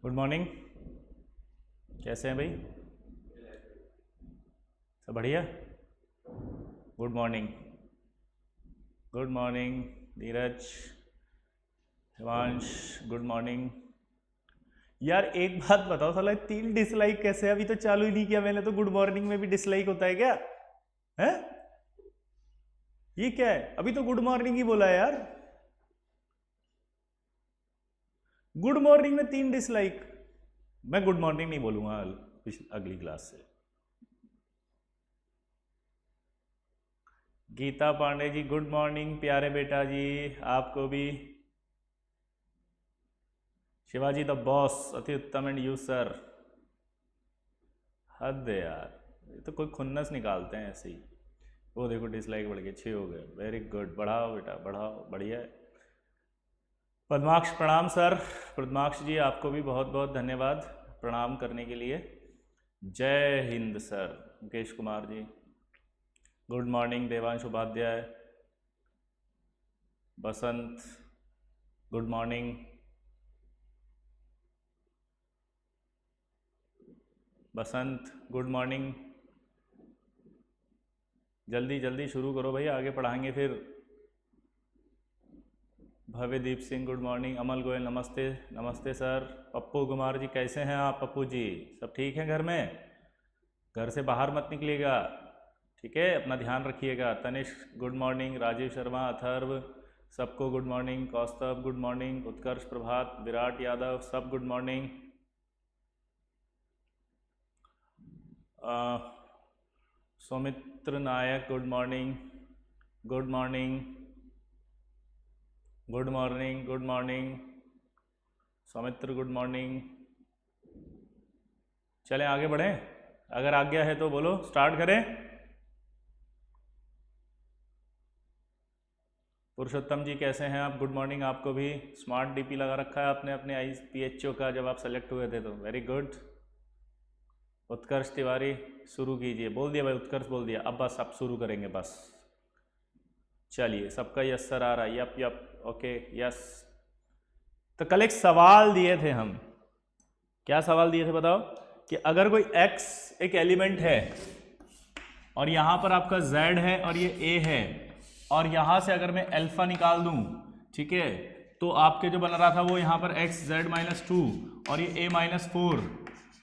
Good morning. कैसे हैं भाई? सब बढ़िया। Good morning. Good morning Neeraj, Himansh, good morning. यार एक बात बताओ, साला 3 डिसलाइक कैसे? अभी तो चालू ही नहीं किया मैंने, तो गुड मॉर्निंग में भी डिसलाइक होता है क्या? है ये क्या है? अभी तो गुड मॉर्निंग ही बोला है यार। गुड मॉर्निंग में 3 डिसलाइक। मैं गुड मॉर्निंग नहीं बोलूंगा अगली क्लास से। गीता पांडे जी गुड मॉर्निंग प्यारे बेटा जी, आपको भी। शिवाजी द बॉस अति उत्तम एंड यू सर। हद है यार, ये तो कोई खुन्नस निकालते हैं ऐसे ही। वो देखो डिसलाइक बढ़ गए, 6 हो गए। वेरी गुड, बढ़ाओ बेटा बढ़ाओ, बढ़िया है। पद्माक्ष प्रणाम सर। पद्माक्ष जी आपको भी बहुत बहुत धन्यवाद प्रणाम करने के लिए। जय Hind sir. Mukesh Kumar ji good morning. Devansh Upadhyay, बसंत गुड मॉर्निंग। बसंत गुड मॉर्निंग। जल्दी जल्दी शुरू करो भाई, आगे पढ़ाएंगे फिर। भव्यदीप सिंह गुड मॉर्निंग। अमल गोयल नमस्ते। नमस्ते सर। पप्पू कुमार जी कैसे हैं आप? पप्पू जी सब ठीक हैं घर में? घर से बाहर मत निकलिएगा, ठीक है? अपना ध्यान रखिएगा। Tanishq good morning. राजीव शर्मा, अथर्व, सबको good morning. Kaustubh good morning. Utkarsh Prabhat, Virat Yadav, सब good morning. Saumitra Nayak good morning. Good morning good morning good morning. Saumitra good morning. चलें आगे बढ़ें, अगर आज्ञा है तो बोलो, स्टार्ट करें। पुरुषोत्तम जी कैसे हैं आप? गुड मॉर्निंग आपको भी। स्मार्ट डीपी लगा रखा है आपने अपने IPHO का जब आप सेलेक्ट हुए थे, तो वेरी गुड। उत्कर्ष तिवारी शुरू कीजिए। बोल दिया भाई, उत्कर्ष बोल दिया। अब बस आप शुरू करेंगे बस। चलिए सबका यस सर आ रहा है। Yup yup okay yes. तो कल एक सवाल दिए थे हम। क्या सवाल दिए थे बताओ? कि अगर कोई x एक एलिमेंट है और यहां पर आपका z है और ये a है, और यहां से अगर मैं अल्फा निकाल दूं, ठीक है, तो आपके जो बन रहा था वो यहां पर x z-2 और ये a-4,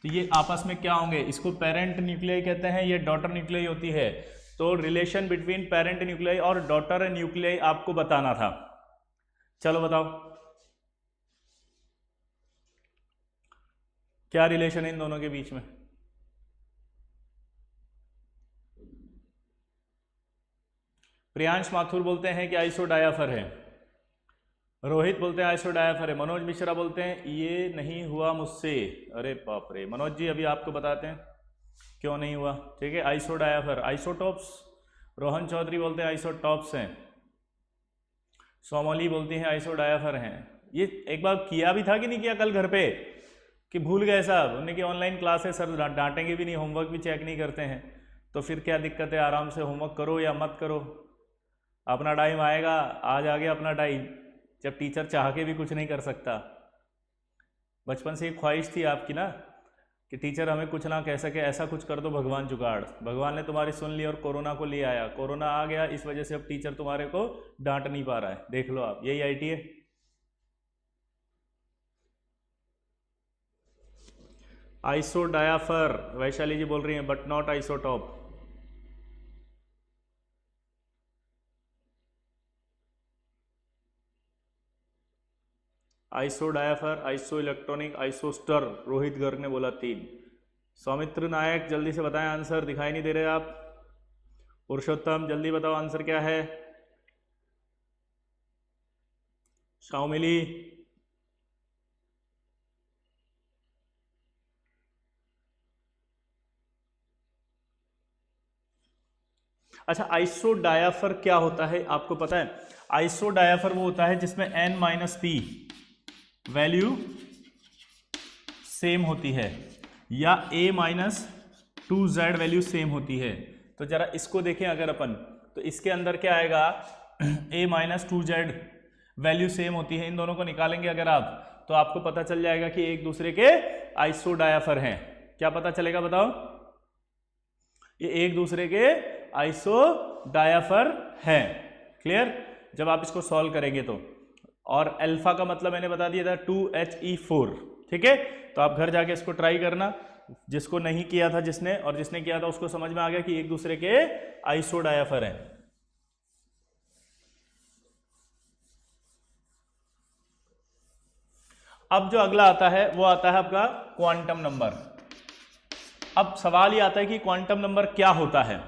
तो ये आपस में क्या होंगे? इसको पेरेंट न्यूक्लियाई कहते हैं, ये डॉटर न्यूक्लियाई होती है। तो रिलेशन बिटवीन पेरेंट न्यूक्लियाई और डॉटर न्यूक्लियाई आपको बताना था। चलो बताओ क्या रिलेशन है इन दोनों के बीच में? प्रियांश माथुर बोलते हैं कि आइसोडायाफर है। रोहित बोलते हैं आइसोडायाफर है। मनोज मिश्रा बोलते हैं ये नहीं हुआ मुझसे। अरे बाप रे मनोज जी, अभी आपको बताते हैं क्यों नहीं हुआ, ठीक है? आइसोडायाफर आइसोटॉप्स। रोहन चौधरी बोलते हैं आइसोटॉप्स हैं। सोमोली बोलती हैं आइसोडायाफर हैं। ये एक बार किया भी था कि नहीं किया कल घर पे, कि भूल गए साहब? उन्होंने कि ऑनलाइन क्लास है सर, डांटेंगे भी नहीं, होमवर्क भी चेक नहीं करते हैं, तो फिर क्या दिक्कत है? आराम से होमवर्क करो या मत करो, अपना टाइम आएगा। आज आ गया अपना टाइम जब टीचर चाह के भी कुछ नहीं कर सकता। बचपन से एक ख्वाहिश थी आपकी ना कि टीचर हमें कुछ ना कह सके, ऐसा कुछ कर दो भगवान जुगाड़। भगवान ने तुम्हारी सुन ली और कोरोना को ले आया। कोरोना आ गया, इस वजह से अब टीचर तुम्हारे को डांट नहीं पा रहा है। देख लो आप, यही IT है। आइसोडायाफर वैशाली जी बोल रही हैं, but not isotope. Isodiaphers, iso electronic, isosters. Rohit Garg ने बोला 3। सौमित्र नायक जल्दी से बताएं आंसर, दिखाई नहीं दे रहे आप। पुरुषोत्तम जल्दी बताओ आंसर क्या है। शाओमिली, अच्छा आइसोडायाफर क्या होता है आपको पता है? आइसोडायाफर वो होता है जिसमें n-p वैल्यू सेम होती है या a-2z वैल्यू सेम होती है। तो जरा इसको देखें अगर अपन, तो इसके अंदर क्या आएगा? a-2z वैल्यू सेम होती है। इन दोनों को निकालेंगे अगर आप, तो आपको पता चल जाएगा कि एक दूसरे के आइसोडायाफर हैं। क्या पता चलेगा बताओ? ये एक दूसरे के आइसोडायाफर हैं। क्लियर? जब आप इसको सॉल्व करेंगे तो। और अल्फा का मतलब मैंने बता दिया था 2He4। ठीक है, तो आप घर जाके इसको ट्राई करना, जिसको नहीं किया था जिसने, और जिसने किया था उसको समझ में आ गया कि एक दूसरे के आइसोडायाफर हैं। अब जो अगला आता है वो आता है आपका क्वांटम नंबर। अब सवाल ये आता है कि क्वांटम नंबर क्या होता है।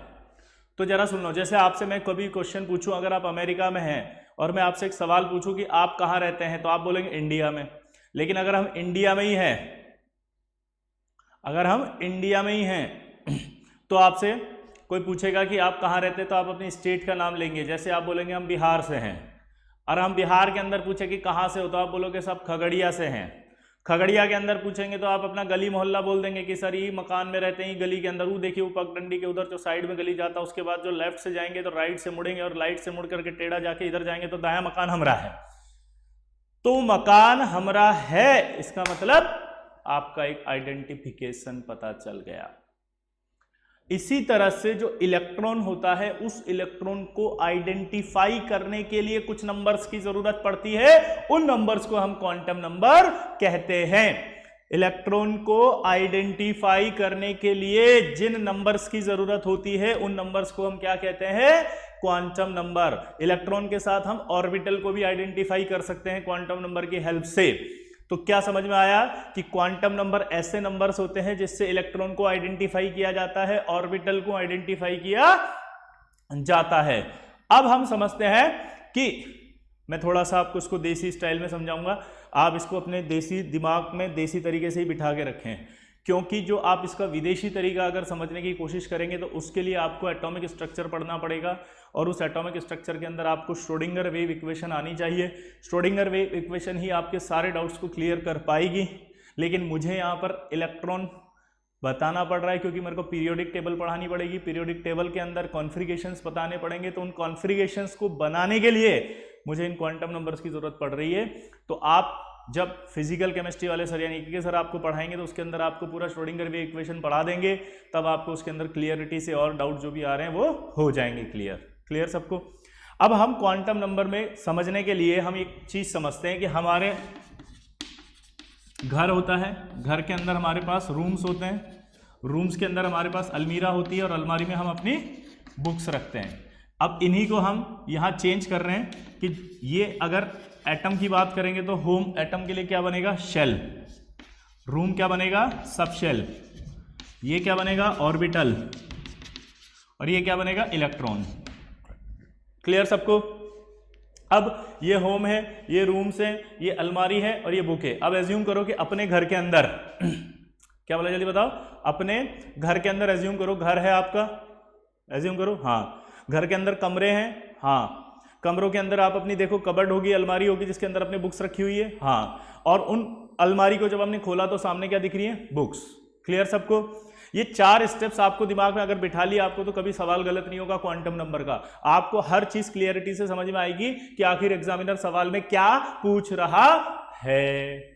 तो जरा सुन लो, जैसे आपसे मैं कभी क्वेश्चन पूछूं, अगर आप अमेरिका में हैं और मैं आपसे एक सवाल पूछूं कि आप कहां रहते हैं, तो आप बोलेंगे इंडिया में। लेकिन अगर हम इंडिया में ही हैं, अगर हम इंडिया में ही हैं तो आपसे कोई पूछेगा कि आप कहाँ रहते हैं, तो आप अपनी स्टेट का नाम लेंगे। जैसे आप बोलेंगे हम बिहार से हैं, और हम बिहार के अंदर पूछे कि कहाँ से हो, तो आप बोलोगे सब खगड़िया से हैं। खगड़िया के अंदर पूछेंगे तो आप अपना गली मोहल्ला बोल देंगे कि सर ये मकान में रहते हैं, गली के अंदर, वो देखिए वो पगडंडी के उधर जो साइड में गली जाता है, उसके बाद जो लेफ्ट से जाएंगे तो राइट से मुड़ेंगे, और राइट से मुड़ करके टेढ़ा जाके इधर जाएंगे तो दायां मकान हमरा है। तो मकान हमरा है, इसका मतलब आपका एक आइडेंटिफिकेशन पता चल गया। इसी तरह से जो इलेक्ट्रॉन होता है, उस इलेक्ट्रॉन को आइडेंटिफाई करने के लिए कुछ नंबर्स की जरूरत पड़ती है, उन नंबर्स को हम क्वांटम नंबर कहते हैं। इलेक्ट्रॉन को आइडेंटिफाई करने के लिए जिन नंबर्स की जरूरत होती है, उन नंबर्स को हम क्या कहते हैं? Quantum number. इलेक्ट्रॉन के साथ हम ऑर्बिटल को भी आइडेंटिफाई कर सकते हैं क्वांटम नंबर की हेल्प से। तो क्या समझ में आया कि क्वांटम नंबर ऐसे नंबर्स होते हैं जिससे इलेक्ट्रॉन को आइडेंटिफाई किया जाता है, ऑर्बिटल को आइडेंटिफाई किया जाता है। अब हम समझते हैं कि मैं थोड़ा सा आपको इसको देसी स्टाइल में समझाऊंगा, आप इसको अपने देसी दिमाग में देसी तरीके से ही बिठा के रखें, क्योंकि जो आप इसका विदेशी तरीका अगर समझने की कोशिश करेंगे तो उसके लिए आपको एटॉमिक स्ट्रक्चर पढ़ना पड़ेगा, और उस एटॉमिक स्ट्रक्चर के अंदर आपको श्रोडिंगर वेव इक्वेशन आनी चाहिए। श्रोडिंगर वेव इक्वेशन ही आपके सारे डाउट्स को क्लियर कर पाएगी। लेकिन मुझे यहाँ पर इलेक्ट्रॉन बताना पड़ रहा है क्योंकि मेरे को पीरियोडिक टेबल पढ़ानी पड़ेगी, पीरियोडिक टेबल के अंदर कॉन्फ़िगरेशंस बताने पड़ेंगे, तो उन कॉन्फ़िगरेशंस को बनाने के लिए मुझे इन क्वांटम नंबर्स की जरूरत पड़ रही है। तो आप जब फिजिकल केमिस्ट्री वाले सर यानी कि सर आपको पढ़ाएंगे तो उसके अंदर आपको पूरा श्रोडिंगर वेव इक्वेशन पढ़ा देंगे, तब आपको उसके अंदर क्लियरिटी से और डाउट जो भी आ रहे हैं वो हो जाएंगे क्लियर सबको। अब हम क्वांटम नंबर में समझने के लिए हम एक चीज समझते हैं कि हमारे घर होता है, घर के अंदर हमारे पास रूम्स होते हैं, रूम्स के अंदर हमारे पास अलमीरा होती है, और अलमारी में हम अपनी बुक्स रखते हैं। अब इन्हीं को हम यहाँ चेंज कर रहे हैं कि ये अगर एटम की बात करेंगे तो होम एटम के लिए क्या बनेगा? शेल। रूम क्या बनेगा? सब शेल। ये क्या बनेगा? ऑर्बिटल। और ये क्या बनेगा? इलेक्ट्रॉन। क्लियर सबको? अब ये होम है, ये रूम्स है, ये अलमारी है, और ये बुक है। अब एज्यूम करो कि अपने घर के अंदर क्या बोला, जल्दी बताओ। अपने घर के अंदर एज्यूम करो, घर है आपका, एज्यूम करो, हाँ। घर के अंदर कमरे हैं, हाँ। कमरों के अंदर आप अपनी देखो कबर्ड होगी, अलमारी होगी जिसके अंदर अपनी बुक्स रखी हुई है, हाँ। और उन अलमारी को जब हमने खोला तो सामने क्या दिख रही है? बुक्स। क्लियर सबको? ये 4 स्टेप्स आपको दिमाग में अगर बिठा लिया आपको, तो कभी सवाल गलत नहीं होगा क्वांटम नंबर का। आपको हर चीज क्लियरिटी से समझ में आएगी कि आखिर एग्जामिनर सवाल में क्या पूछ रहा है।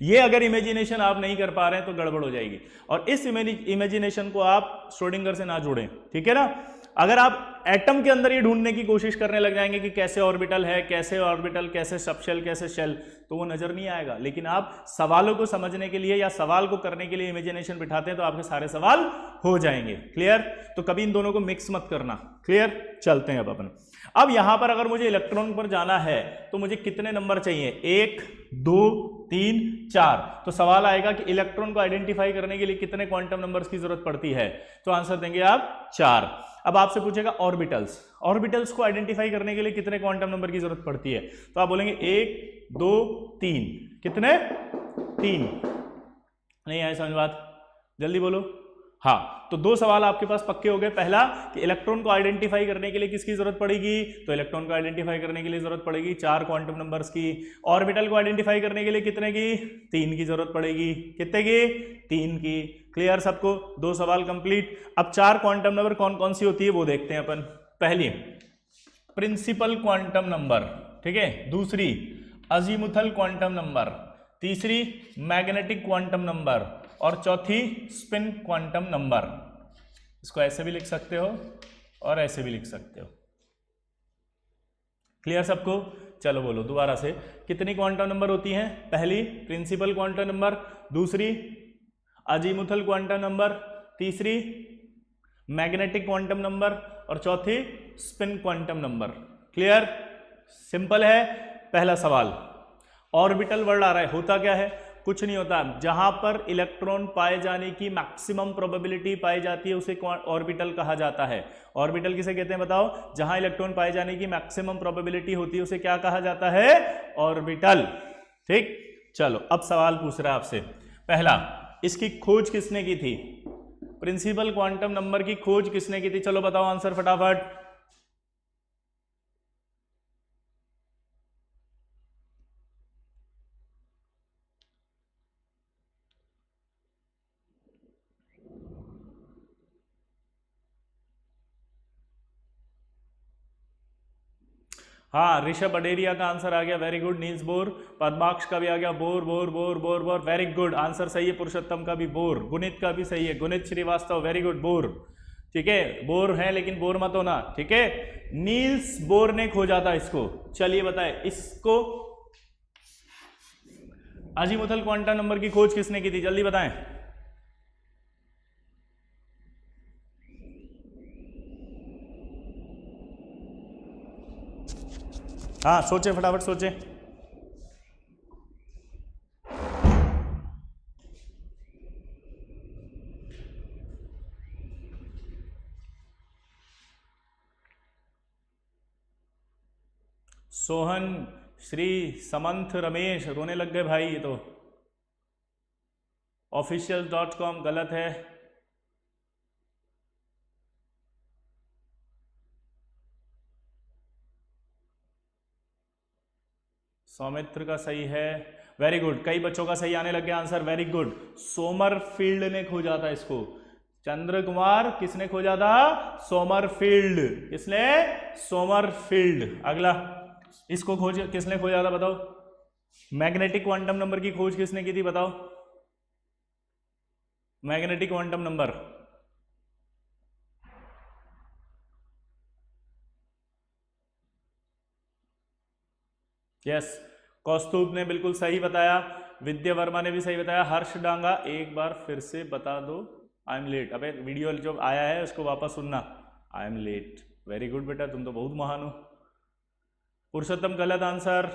ये अगर इमेजिनेशन आप नहीं कर पा रहे हैं तो गड़बड़ हो जाएगी, और इस इमेजिनेशन को आप श्रोडिंगर से ना जोड़ें, ठीक है ना। अगर आप एटम के अंदर ये ढूंढने की कोशिश करने लग जाएंगे कि कैसे ऑर्बिटल है, कैसे ऑर्बिटल, कैसे सबशेल, कैसे शेल, तो वो नजर नहीं आएगा। लेकिन आप सवालों को समझने के लिए या सवाल को करने के लिए इमेजिनेशन बिठाते हैं तो आपके सारे सवाल हो जाएंगे। क्लियर? तो कभी इन दोनों को मिक्स मत करना। क्लियर? चलते हैं अब अपन। अब यहां पर अगर मुझे इलेक्ट्रॉन पर जाना है तो मुझे कितने नंबर चाहिए? 1, 2, 3, 4। तो सवाल आएगा कि इलेक्ट्रॉन को आइडेंटिफाई करने के लिए कितने क्वांटम नंबर्स की जरूरत पड़ती है? तो आंसर देंगे आप 4। अब आपसे पूछेगा ऑर्बिटल्स, ऑर्बिटल्स को आइडेंटिफाई करने के लिए कितने क्वांटम नंबर की जरूरत पड़ती है? तो आप बोलेंगे 1, 2, 3। कितने? 3। नहीं आए समझ बात? जल्दी बोलो। हाँ, तो 2 सवाल आपके पास पक्के हो गए। पहला कि इलेक्ट्रॉन को आइडेंटिफाई करने के लिए किसकी जरूरत पड़ेगी? तो इलेक्ट्रॉन को आइडेंटिफाई करने के लिए जरूरत पड़ेगी 4 क्वांटम नंबर्स की। ऑर्बिटल को आइडेंटिफाई करने के लिए कितने की? 3 की जरूरत पड़ेगी। कितने की? 3 की। क्लियर सबको? 2 सवाल कंप्लीट। अब 4 क्वांटम नंबर कौन कौन सी होती है वो देखते हैं अपन। पहली प्रिंसिपल क्वांटम नंबर, ठीक है। दूसरी अजीमुथल क्वांटम नंबर, तीसरी मैग्नेटिक क्वांटम नंबर और चौथी स्पिन क्वांटम नंबर। इसको ऐसे भी लिख सकते हो और ऐसे भी लिख सकते हो। क्लियर सबको? चलो बोलो दोबारा से, कितनी क्वांटम नंबर होती हैं? पहली प्रिंसिपल क्वांटम नंबर, दूसरी अजीमुथल क्वांटम नंबर, तीसरी मैग्नेटिक क्वांटम नंबर और चौथी spin quantum number. Clear? Simple है। पहला सवाल, ऑर्बिटल वर्ड आ रहा है, होता क्या है? कुछ नहीं होता, जहां पर इलेक्ट्रॉन पाए जाने की मैक्सिमम प्रोबेबिलिटी पाई जाती है उसे ऑर्बिटल कहा जाता है। ऑर्बिटल किसे कहते हैं बताओ? जहां इलेक्ट्रॉन पाए जाने की मैक्सिमम प्रोबेबिलिटी होती है उसे क्या कहा जाता है? ऑर्बिटल। ठीक, चलो अब सवाल पूछ रहा है आपसे। पहला, इसकी खोज किसने की थी? प्रिंसिपल क्वांटम नंबर की खोज किसने की थी? चलो बताओ आंसर फटाफट। हाँ, ऋषभ अडेरिया का आंसर आ गया, very good. Niels Bohr. Padmaksh का भी आ गया, Bohr Bohr Bohr Bohr Bohr, very good, answer सही है। पुरुषोत्तम का भी बोर। गुणित का भी सही है, गुणित श्रीवास्तव, वेरी गुड, बोर। ठीक है, बोर है लेकिन बोर मत होना, ठीक है। नील्स बोर ने खोजा था इसको। चलिए बताए, इसको अजीमुथल क्वांटम नंबर की खोज किसने की थी? जल्दी बताएं। हाँ सोचे, फटाफट सोचे। सोहन, श्री, समंथ, रमेश, रोने लग गए भाई। ये तो official.com गलत है। सौमित्र का सही है, वेरी गुड। कई बच्चों का सही आने लग गया आंसर, वेरी गुड। सोमरफील्ड ने खोजा था इसको। चंद्र कुमार किसने खोजा था? सोमरफील्ड। किसने? सोमरफील्ड। अगला, इसको खोज किसने खोजा था बताओ? मैग्नेटिक क्वांटम नंबर की खोज किसने की थी बताओ? मैग्नेटिक क्वांटम नंबर, यस, कौस्तुभ ने बिल्कुल सही बताया, विद्या वर्मा ने भी सही बताया। हर्ष डांगा, एक बार फिर से बता दो। I am late. अबे वीडियो जो आया है उसको वापस सुनना। I am late, very good बेटा, तुम तो बहुत महान हो। पुरुषोत्तम गलत आंसर।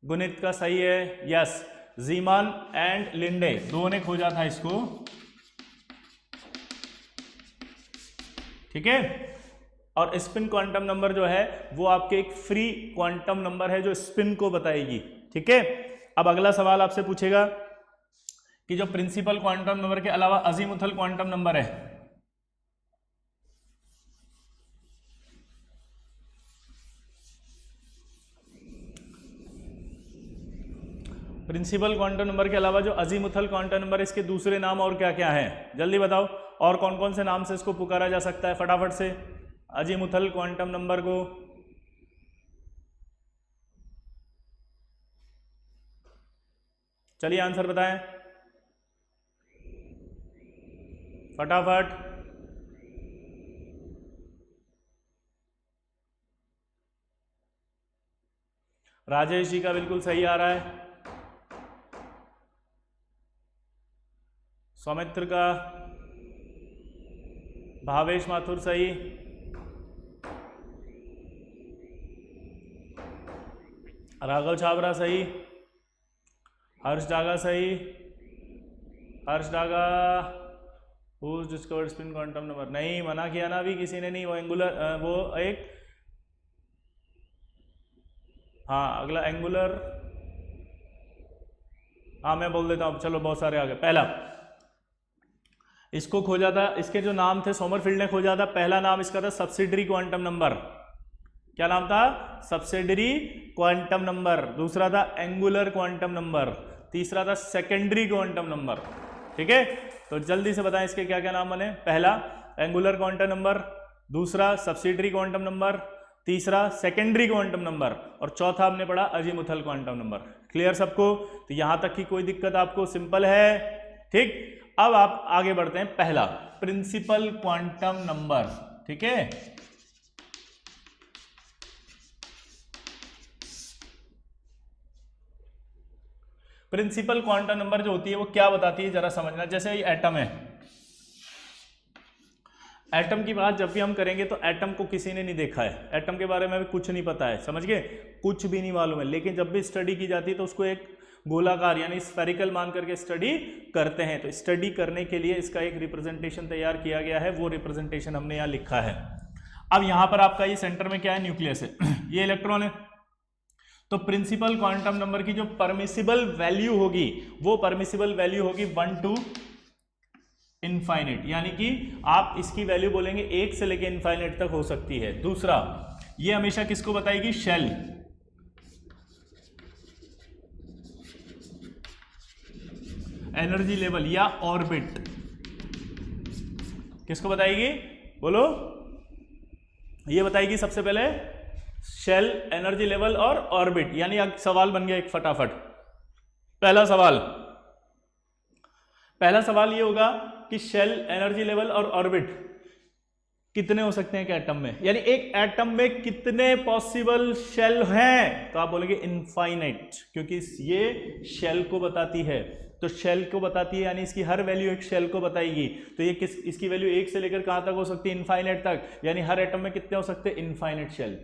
गुणित का सही है, यस। जीमान एंड लिंडे दो ने खोजा था इसको, ठीक है। और स्पिन क्वांटम नंबर जो है वो आपके एक फ्री क्वांटम नंबर है जो स्पिन को बताएगी, ठीक है। अब अगला सवाल आपसे पूछेगा कि जो प्रिंसिपल क्वांटम नंबर के अलावा अजीमुथल क्वांटम नंबर है, प्रिंसिपल क्वांटम नंबर के अलावा जो अजीमुथल क्वांटम नंबर है इसके दूसरे नाम और क्या क्या हैं? जल्दी बताओ, और कौन कौन से नाम से इसको पुकारा जा सकता है? फटाफट से अजीमुथल क्वांटम नंबर को। चलिए आंसर बताएं फटाफट। राजेश जी का बिल्कुल सही आ रहा है, सौमित्र का, भावेश माथुर सही, राघव छाबरा सही, हर्ष डागा सही। Harsh Daga who's discovered spin quantum number, नहीं मना किया ना अभी किसी ने, नहीं वो एंगुलर, वो एक, हाँ अगला एंगुलर, हाँ मैं बोल देता हूँ, चलो बहुत सारे आ गए। पहला इसको खोजा था, इसके जो नाम थे सोमरफील्ड ने खोजा था। पहला नाम इसका था सब्सिडरी क्वांटम नंबर, क्या नाम था? Subsidiary quantum number. दूसरा था एंगुलर क्वांटम नंबर, तीसरा था सेकेंडरी क्वांटम नंबर, ठीक है। तो जल्दी से बताएं इसके क्या क्या नाम बने। पहला एंगुलर क्वांटम नंबर, दूसरा सब्सिडरी क्वांटम नंबर, तीसरा सेकेंडरी क्वांटम नंबर, और चौथा हमने पढ़ा अजीमुथल क्वांटम नंबर। क्लियर सबको? तो यहां तक की कोई दिक्कत आपको? सिंपल है, ठीक। अब आप आगे बढ़ते हैं, पहला प्रिंसिपल क्वांटम नंबर, ठीक है। प्रिंसिपल क्वांटम नंबर जो होती है वो क्या बताती है जरा समझना। जैसे ये एटम है, एटम की बात जब भी हम करेंगे तो एटम को किसी ने नहीं देखा है, एटम के बारे में भी कुछ नहीं पता है, समझ गए, कुछ भी नहीं मालूम है। लेकिन जब भी स्टडी की जाती है तो उसको एक गोलाकार यानी स्फेरिकल मान करके स्टडी करते हैं। तो स्टडी करने के लिए इसका एक रिप्रेजेंटेशन तैयार किया गया है, वो रिप्रेजेंटेशन हमने यहाँ लिखा है। अब यहाँ पर आपका ये सेंटर में क्या है, न्यूक्लियस है, ये इलेक्ट्रॉन है। तो प्रिंसिपल क्वांटम नंबर की जो परमिसिबल वैल्यू होगी वो परमिसिबल वैल्यू होगी 1 to इनफाइनाइट, यानी कि आप इसकी वैल्यू बोलेंगे 1 से लेके इनफाइनाइट तक हो सकती है। दूसरा, ये हमेशा किसको बताएगी, शेल, एनर्जी लेवल या ऑर्बिट, किसको बताएगी, बोलो, ये बताएगी सबसे पहले शेल, एनर्जी लेवल और ऑर्बिट। यानी अब सवाल बन गया एक फटाफट। पहला सवाल ये होगा कि शेल, एनर्जी लेवल और ऑर्बिट कितने हो सकते हैं एक एटम में, यानी एक एटम में कितने पॉसिबल शेल हैं। तो आप बोलेंगे इनफाइनाइट, क्योंकि ये शेल को बताती है। तो शेल को बताती है यानी इसकी हर वैल्यू एक शेल को बताएगी। तो ये इसकी वैल्यू 1 से लेकर कहां तक हो सकती है, इनफाइनाइट तक, यानी हर एटम में कितने हो सकते हैं, इनफाइनाइट शेल।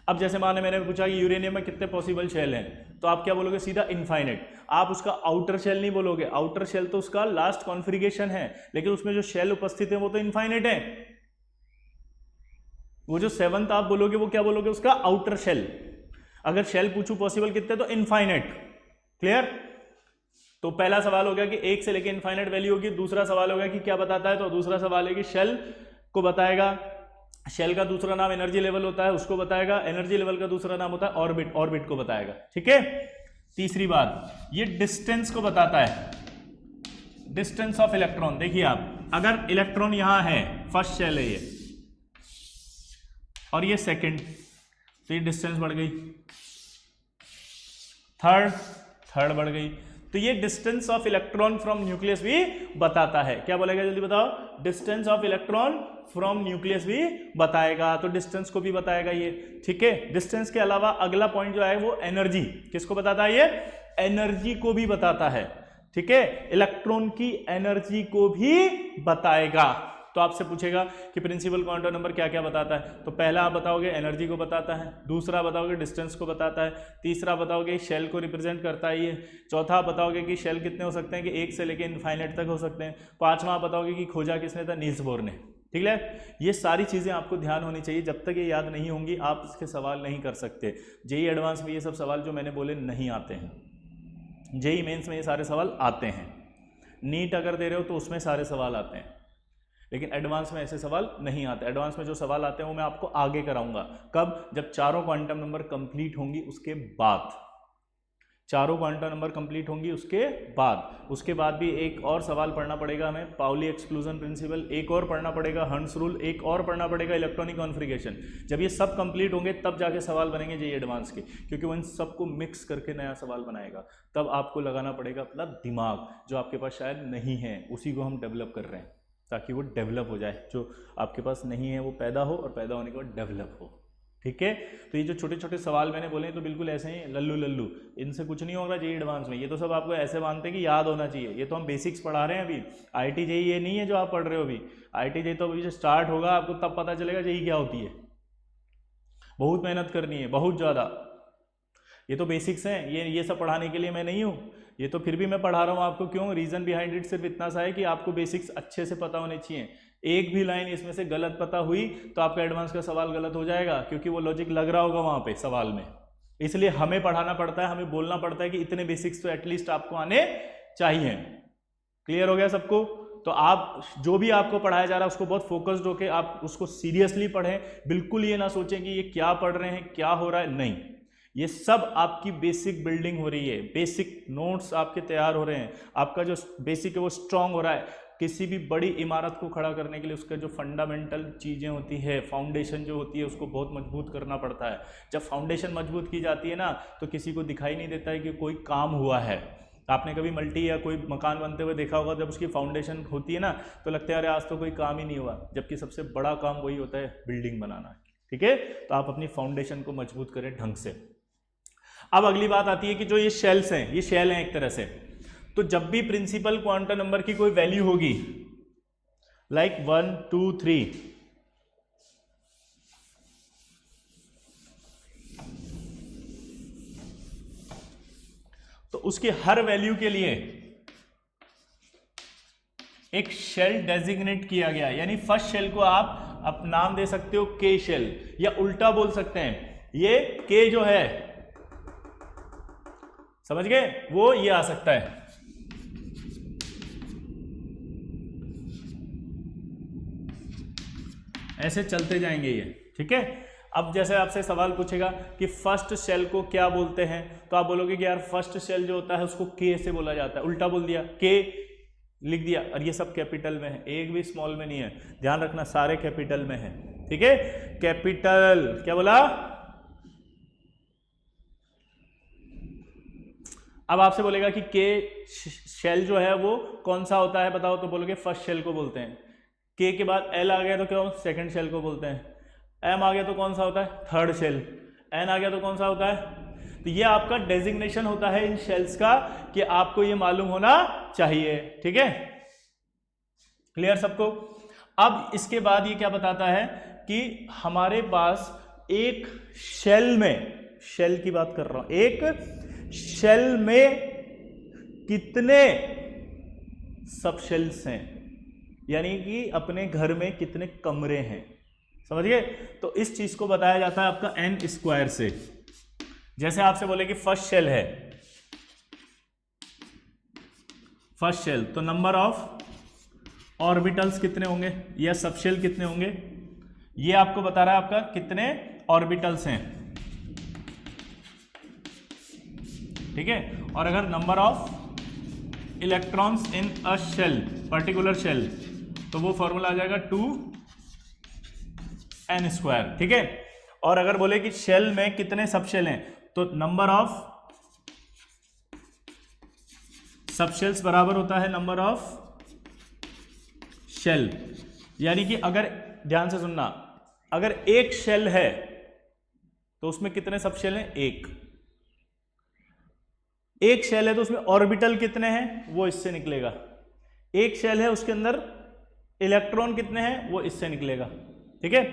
अब जैसे माने मैंने पूछा कि यूरेनियम में कितने पॉसिबल शेल हैं, तो आप क्या बोलोगे, सीधा इनफाइनाइट। आप उसका आउटर शेल नहीं बोलोगे, आउटर शेल तो उसका लास्ट कॉन्फ़िगरेशन है, लेकिन उसमें जो शेल उपस्थित है वो तो इनफाइनाइट है। वो जो 7th आप बोलोगे वो क्या बोलोगे, उसका आउटर शेल। अगर शेल पूछूं पॉसिबल कितने, तो इनफाइनाइट। क्लियर? तो पहला सवाल हो गया कि 1 से लेकर इनफाइनाइट वैल्यू होगी। दूसरा सवाल हो गया कि क्या बताता है, तो दूसरा सवाल है कि शेल को बताएगा। शेल का दूसरा नाम एनर्जी लेवल होता है, उसको बताएगा। एनर्जी लेवल का दूसरा नाम होता है ऑर्बिट, ऑर्बिट को बताएगा। ठीक है। तीसरी बात, ये डिस्टेंस को बताता है, डिस्टेंस ऑफ इलेक्ट्रॉन। देखिए आप, अगर इलेक्ट्रॉन यहां है, फर्स्ट शेल है ये, और ये सेकंड, तो ये डिस्टेंस बढ़ गई। थर्ड बढ़ गई। तो ये distance of electron from nucleus भी बताता है। क्या बोलेगा, जल्दी बताओ, distance of electron from nucleus भी बताएगा। तो डिस्टेंस को भी बताएगा ये। ठीक है। डिस्टेंस के अलावा अगला पॉइंट जो है वो एनर्जी, किसको बताता है, ये एनर्जी को भी बताता है। ठीक है, इलेक्ट्रॉन की एनर्जी को भी बताएगा। तो आपसे पूछेगा कि प्रिंसिपल क्वांटम नंबर क्या क्या बताता है, तो पहला आप बताओगे एनर्जी को बताता है, दूसरा बताओगे डिस्टेंस को बताता है, तीसरा बताओगे शेल को रिप्रेजेंट करता है ये, चौथा बताओगे कि शेल कितने हो सकते हैं कि 1 से लेकर इनफाइनाइट तक हो सकते हैं, पांचवा बताओगे कि खोजा किसने था, नील्स बोर ने। ठीक है। ये सारी चीज़ें आपको ध्यान होनी चाहिए। जब तक ये याद नहीं होंगी आप इसके सवाल नहीं कर सकते। जेईई एडवांस में ये सब सवाल जो मैंने बोले नहीं आते हैं, जेईई मेंस में ये सारे सवाल आते हैं। नीट अगर दे रहे हो तो उसमें सारे सवाल आते हैं, लेकिन एडवांस में ऐसे सवाल नहीं आते। एडवांस में जो सवाल आते हैं वो मैं आपको आगे कराऊंगा। कब? जब चारों क्वांटम नंबर कंप्लीट होंगी उसके बाद, चारों क्वांटम नंबर कंप्लीट होंगी उसके बाद भी एक और सवाल पढ़ना पड़ेगा हमें, पाउली एक्सक्लूजन प्रिंसिपल, एक और पढ़ना पड़ेगा हर्ट्ज रूल, एक और पढ़ना पड़ेगा इलेक्ट्रॉनिक कॉन्फ़िगरेशन। जब ये सब कंप्लीट होंगे तब जाके सवाल बनेंगे जेईई एडवांस के, क्योंकि वो इन सबको मिक्स करके नया सवाल बनाएगा। तब आपको लगाना पड़ेगा अपना दिमाग, जो आपके पास शायद नहीं है, उसी को हम डेवलप कर रहे हैं ताकि वो डेवलप हो जाए। जो आपके पास नहीं है वो पैदा हो, और पैदा होने के बाद डेवलप हो। ठीक है। तो ये जो छोटे छोटे सवाल मैंने बोले तो बिल्कुल ऐसे ही लल्लू लल्लू, इनसे कुछ नहीं होगा जेईई एडवांस में। ये तो सब आपको ऐसे मानते हैं कि याद होना चाहिए। ये तो हम बेसिक्स पढ़ा रहे हैं अभी। आईटी जेईई ये नहीं है जो आप पढ़ रहे हो अभी। आईटी जेईई तो अभी जो स्टार्ट होगा आपको तब पता चलेगा जेईई क्या होती है। बहुत मेहनत करनी है, बहुत ज़्यादा। ये तो बेसिक्स हैं, ये सब पढ़ाने के लिए मैं नहीं हूँ, ये तो फिर भी मैं पढ़ा रहा हूँ आपको। क्यों? रीज़न बिहाइंड इट सिर्फ इतना सा है कि आपको बेसिक्स अच्छे से पता होने चाहिए। एक भी लाइन इसमें से गलत पता हुई तो आपका एडवांस का सवाल गलत हो जाएगा, क्योंकि वो लॉजिक लग रहा होगा वहाँ पे सवाल में। इसलिए हमें पढ़ाना पड़ता है, हमें बोलना पड़ता है कि इतने बेसिक्स तो एटलीस्ट आपको आने चाहिए। क्लियर हो गया सबको? तो आप जो भी आपको पढ़ाया जा रहा है उसको बहुत फोकस्ड होकर आप उसको सीरियसली पढ़ें। बिल्कुल ये ना सोचें कि ये क्या पढ़ रहे हैं, क्या हो रहा है, नहीं। ये सब आपकी बेसिक बिल्डिंग हो रही है, बेसिक नोट्स आपके तैयार हो रहे हैं, आपका जो बेसिक है वो स्ट्रांग हो रहा है। किसी भी बड़ी इमारत को खड़ा करने के लिए उसका जो फंडामेंटल चीज़ें होती है, फाउंडेशन जो होती है, उसको बहुत मजबूत करना पड़ता है। जब फाउंडेशन मजबूत की जाती है ना, तो किसी को दिखाई नहीं देता है कि कोई काम हुआ है। आपने कभी मल्टी या कोई मकान बनते हुए देखा होगा, जब उसकी फाउंडेशन होती है ना तो लगता है अरे आज तो कोई काम ही नहीं हुआ, जबकि सबसे बड़ा काम वही होता है, बिल्डिंग बनाना। ठीक है, तो आप अपनी फाउंडेशन को मजबूत करें ढंग से। अब अगली बात आती है कि जो ये शेल्स हैं, ये शेल हैं एक तरह से, तो जब भी प्रिंसिपल क्वांटम नंबर की कोई वैल्यू होगी लाइक 1 2 3, तो उसके हर वैल्यू के लिए एक शेल डेजिग्नेट किया गया, यानी फर्स्ट शेल को आप नाम दे सकते हो के शेल, या उल्टा बोल सकते हैं, ये के जो है, समझ गए, वो ये आ सकता है। ऐसे चलते जाएंगे ये। ठीक है, अब जैसे आपसे सवाल पूछेगा कि फर्स्ट शेल को क्या बोलते हैं, तो आप बोलोगे कि यार फर्स्ट शेल जो होता है उसको के से बोला जाता है। उल्टा बोल दिया, के लिख दिया, और ये सब कैपिटल में है, एक भी स्मॉल में नहीं है, ध्यान रखना सारे कैपिटल में है। ठीक है, कैपिटल, क्या बोला। अब आपसे बोलेगा कि के शेल जो है वो कौन सा होता है बताओ, तो बोलोगे फर्स्ट शेल को बोलते हैं। के के बाद एल आ गया तो क्या, सेकंड शेल को बोलते हैं। एम आ गया तो कौन सा होता है, थर्ड शेल। एन आ गया तो कौन सा होता है। तो ये आपका डेजिग्नेशन होता है इन शेल्स का, कि आपको ये मालूम होना चाहिए। ठीक है, क्लियर सबको। अब इसके बाद ये क्या बताता है कि हमारे पास एक शेल में, शेल की बात कर रहा हूं, एक शेल में कितने सब शेल्स हैं, यानी कि अपने घर में कितने कमरे हैं, समझ गए। तो इस चीज को बताया जाता है आपका एन स्क्वायर से। जैसे आपसे बोले कि फर्स्ट शेल है, फर्स्ट शेल, तो नंबर ऑफ ऑर्बिटल्स कितने होंगे या सबशेल कितने होंगे, ये आपको बता रहा है आपका कितने ऑर्बिटल्स हैं। ठीक है, और अगर number of electrons in a shell, particular shell, तो वो फॉर्मूला आ जाएगा 2n स्क्वायर। ठीक है, और अगर बोले कि शेल में कितने सबशेल हैं, तो नंबर ऑफ सबशेल्स बराबर होता है नंबर ऑफ शेल। यानी कि अगर, ध्यान से सुनना, अगर एक शेल है तो उसमें कितने सबशेल हैं, एक शेल है तो उसमें ऑर्बिटल कितने हैं, वो इससे निकलेगा। एक शेल है उसके अंदर इलेक्ट्रॉन कितने हैं, वो इससे निकलेगा। ठीक है,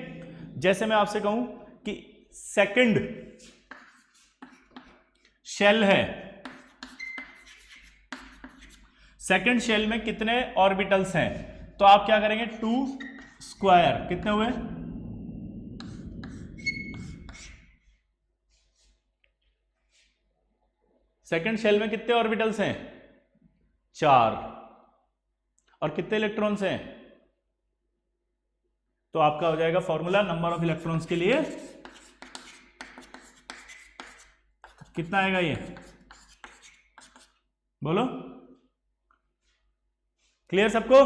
जैसे मैं आपसे कहूं कि सेकंड शेल है, सेकंड शेल में कितने ऑर्बिटल्स हैं, तो आप क्या करेंगे, 2 स्क्वायर, कितने हुए, सेकंड शेल में कितने ऑर्बिटल्स हैं, 4, और कितने इलेक्ट्रॉन्स हैं, तो आपका हो जाएगा फॉर्मूला नंबर ऑफ इलेक्ट्रॉन्स के लिए कितना आएगा, ये बोलो, क्लियर सबको।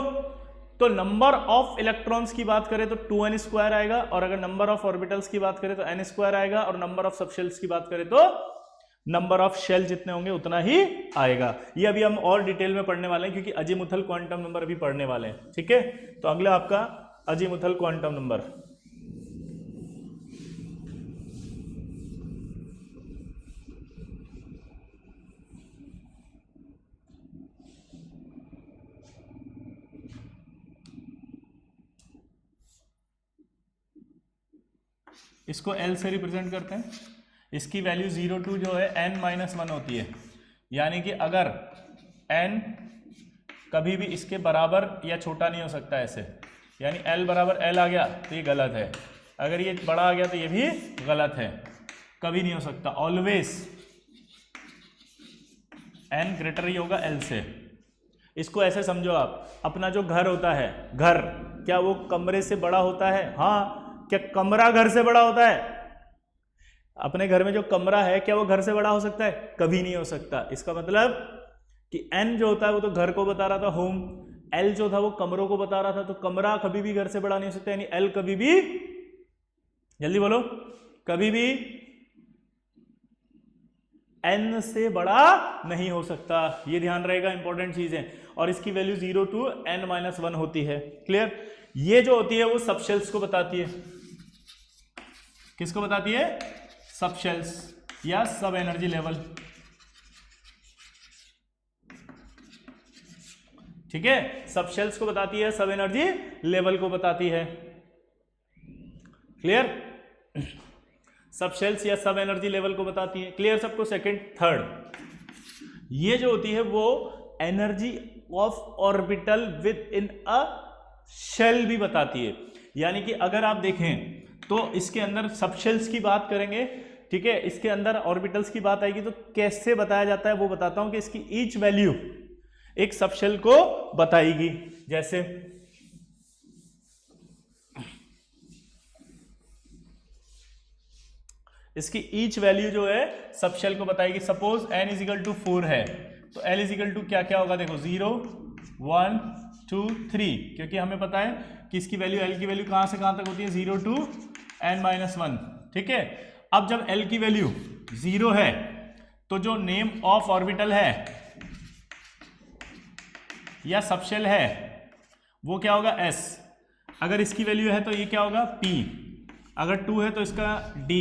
तो नंबर ऑफ इलेक्ट्रॉन्स की बात करें तो 2n स्क्वायर आएगा, और अगर नंबर ऑफ ऑर्बिटल्स की बात करें तो n स्क्वायर आएगा, और नंबर ऑफ सबशेल्स की बात करें तो नंबर ऑफ शेल जितने होंगे उतना ही आएगा। ये अभी हम और डिटेल में पढ़ने वाले हैं, क्योंकि अजीमुथल क्वांटम नंबर अभी पढ़ने वाले हैं। ठीक है, तो अगला आपका अजीमुथल क्वांटम नंबर। इसको L से रिप्रेजेंट करते हैं। इसकी वैल्यू 0 to जो है n-1 होती है, यानी कि अगर n कभी भी इसके बराबर या छोटा नहीं हो सकता ऐसे, यानी L बराबर L आ गया तो ये गलत है, अगर ये बड़ा आ गया तो ये भी गलत है, कभी नहीं हो सकता। ऑलवेज n ग्रेटर ही होगा L से। इसको ऐसे समझो आप, अपना जो घर होता है, घर क्या वो कमरे से बड़ा होता है? हाँ। क्या कमरा घर से बड़ा होता है? अपने घर में जो कमरा है क्या वो घर से बड़ा हो सकता है? कभी नहीं हो सकता। इसका मतलब कि n जो होता है वो तो घर को बता रहा था, होम, एल जो था वो कमरों को बता रहा था, तो कमरा कभी भी घर से बड़ा नहीं हो सकता, यानी एल कभी भी, जल्दी बोलो, कभी भी एन से बड़ा नहीं हो सकता, ये ध्यान रहेगा, इंपॉर्टेंट चीज है। और इसकी वैल्यू 0 to n-1 होती है। क्लियर? ये जो होती है वो सबशेल्स को बताती है। किसको बताती है? सबशेल्स या सब एनर्जी लेवल। ठीक है, सबशेल्स को बताती है, सब एनर्जी लेवल को बताती है। क्लियर? सबशेल्स या सब एनर्जी लेवल को बताती है। क्लियर सबको? सेकंड, थर्ड, ये जो होती है वो energy of orbital within a shell भी बताती है। यानी कि अगर आप देखें तो इसके अंदर सबशेल्स की बात करेंगे, ठीक है, इसके अंदर ऑर्बिटल्स की बात आएगी, तो कैसे बताया जाता है वो बताता हूं कि इसकी ईच वैल्यू एक सबशेल को बताएगी। जैसे इसकी ईच वैल्यू जो है सबशेल को बताएगी। सपोज n = 4 है, तो l = क्या क्या होगा? देखो 0 1 2 3, क्योंकि हमें पता है कि इसकी वैल्यू, l की वैल्यू कहां से कहां तक होती है? 0 to n-1। ठीक है, अब जब l की वैल्यू 0 है तो जो नेम ऑफ ऑर्बिटल है या सबशेल है वो क्या होगा? s। अगर इसकी वैल्यू है तो ये क्या होगा? p। अगर 2 है तो इसका d,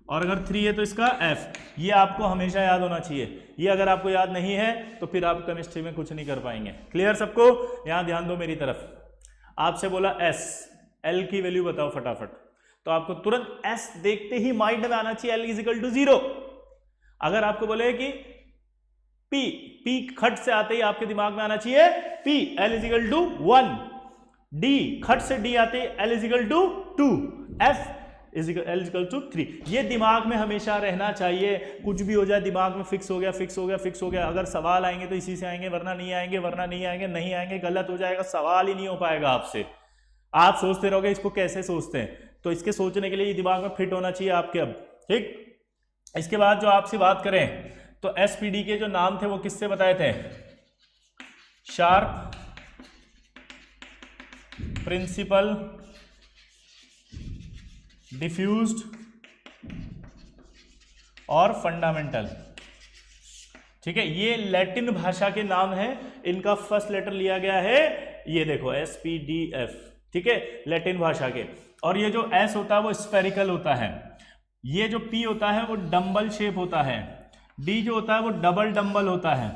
और अगर 3 है तो इसका f। ये आपको हमेशा याद होना चाहिए। ये अगर आपको याद नहीं है तो फिर आप केमिस्ट्री में कुछ नहीं कर पाएंगे। क्लियर सबको? यहां ध्यान दो मेरी तरफ। आपसे बोला s, l की वैल्यू बताओ फटाफट, तो आपको तुरंत s देखते ही माइंड में आना चाहिए l = 0। अगर आपको बोले कि p खट से आते ही आपके दिमाग में आना चाहिए p, l = 1, d खट से d आते ही l = 2, f l = 3। ये दिमाग में हमेशा रहना चाहिए। कुछ भी हो जाए दिमाग में फिक्स हो गया, फिक्स हो गया, फिक्स हो गया। अगर सवाल आएंगे तो इसी से आएंगे, वरना नहीं आएंगे, वरना नहीं आएंगे, नहीं आएंगे, गलत हो जाएगा, सवाल ही नहीं हो पाएगा आपसे। आप सोचते रहोगे इसको कैसे सोचते हैं, तो इसके सोचने के लिए दिमाग में फिट होना चाहिए आपके। अब ठीक, इसके बाद जो आपसे बात करें तो SPD के जो नाम थे वो किससे बताए थे? शार्प, प्रिंसिपल, डिफ्यूज्ड और फंडामेंटल। ठीक है, ये लैटिन भाषा के नाम है। इनका फर्स्ट लेटर लिया गया है, ये देखो SPDF। ठीक है, लैटिन भाषा के। और ये जो S होता है वो स्फेरिकल होता है, ये जो P होता है वो डंबल शेप होता है, D जो होता है वो डबल डंबल होता है,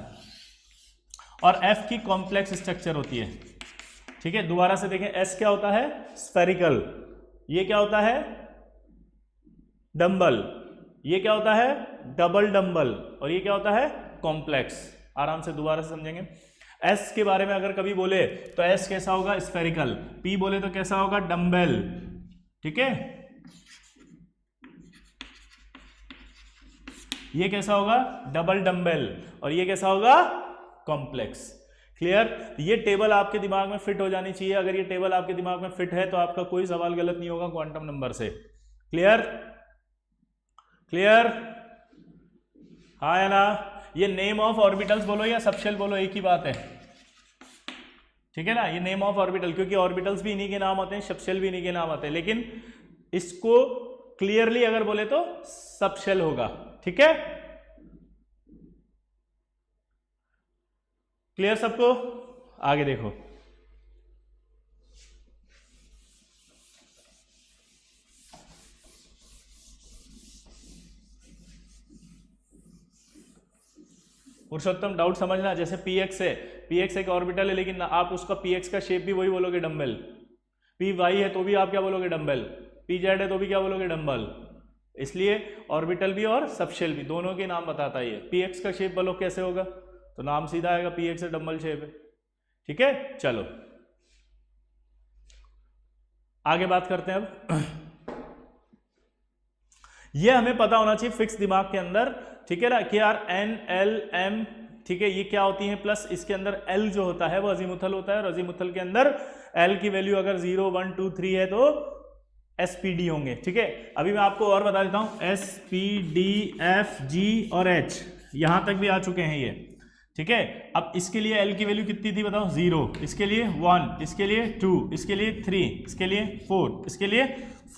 और F की कॉम्प्लेक्स स्ट्रक्चर होती है। ठीक है, दोबारा से देखें, S क्या होता है? स्फेरिकल। ये क्या होता है? डंबल। ये क्या होता है? Double dumbbell. और ये क्या होता है? कॉम्प्लेक्स। आराम से दोबारा से समझेंगे। S के बारे में अगर कभी बोले तो S कैसा होगा? स्फेरिकल। P बोले तो कैसा होगा? डंबल। ठीक है, ये कैसा होगा? Double dumbbell. और ये कैसा होगा? कॉम्प्लेक्स। क्लियर? ये टेबल आपके दिमाग में फिट हो जानी चाहिए। अगर ये टेबल आपके दिमाग में फिट है तो आपका कोई सवाल गलत नहीं होगा क्वांटम नंबर से। क्लियर? क्लियर? हाँ या ना? ये नेम ऑफ ऑर्बिटल्स बोलो या सबशेल बोलो, एक ही बात है। ठीक है ना? ये नेम ऑफ ऑर्बिटल, क्योंकि ऑर्बिटल्स भी इन्हीं के नाम आते हैं, सबशेल भी इन्हीं के नाम आते हैं, लेकिन इसको क्लियरली अगर बोले तो सबशेल होगा। ठीक है, क्लियर सबको? आगे देखो, पुरुषोत्तम डाउट समझना। जैसे px है, px एक ऑर्बिटल है, लेकिन आप उसका px का शेप भी वही बोलोगे, डंबल। py है तो भी आप क्या बोलोगे? डंबल। pz है तो भी क्या बोलोगे? डंबल। इसलिए ऑर्बिटल भी और सबशेल भी दोनों के नाम बताता है। ये px का शेप बोलो कैसे होगा, तो नाम सीधा आएगा, px से डंबल शेप है। ठीक है, चलो आगे बात करते हैं। अब ये हमें पता होना चाहिए फिक्स दिमाग के अंदर। ठीक है ना, कि यार N L M, ठीक है, ये क्या होती है? प्लस इसके अंदर L जो होता है वो अजीमुथल होता है, और अजीमुथल के अंदर L की वैल्यू अगर 0 1 2 3 है तो SPD होंगे। ठीक है, अभी मैं आपको और बता देता हूं, S P D F G और H, यहां तक भी आ चुके हैं ये। ठीक है। अब इसके लिए L की वैल्यू कितनी थी बताओ, 0, इसके लिए 1, इसके लिए 2, इसके लिए 3, इसके लिए 4, इसके लिए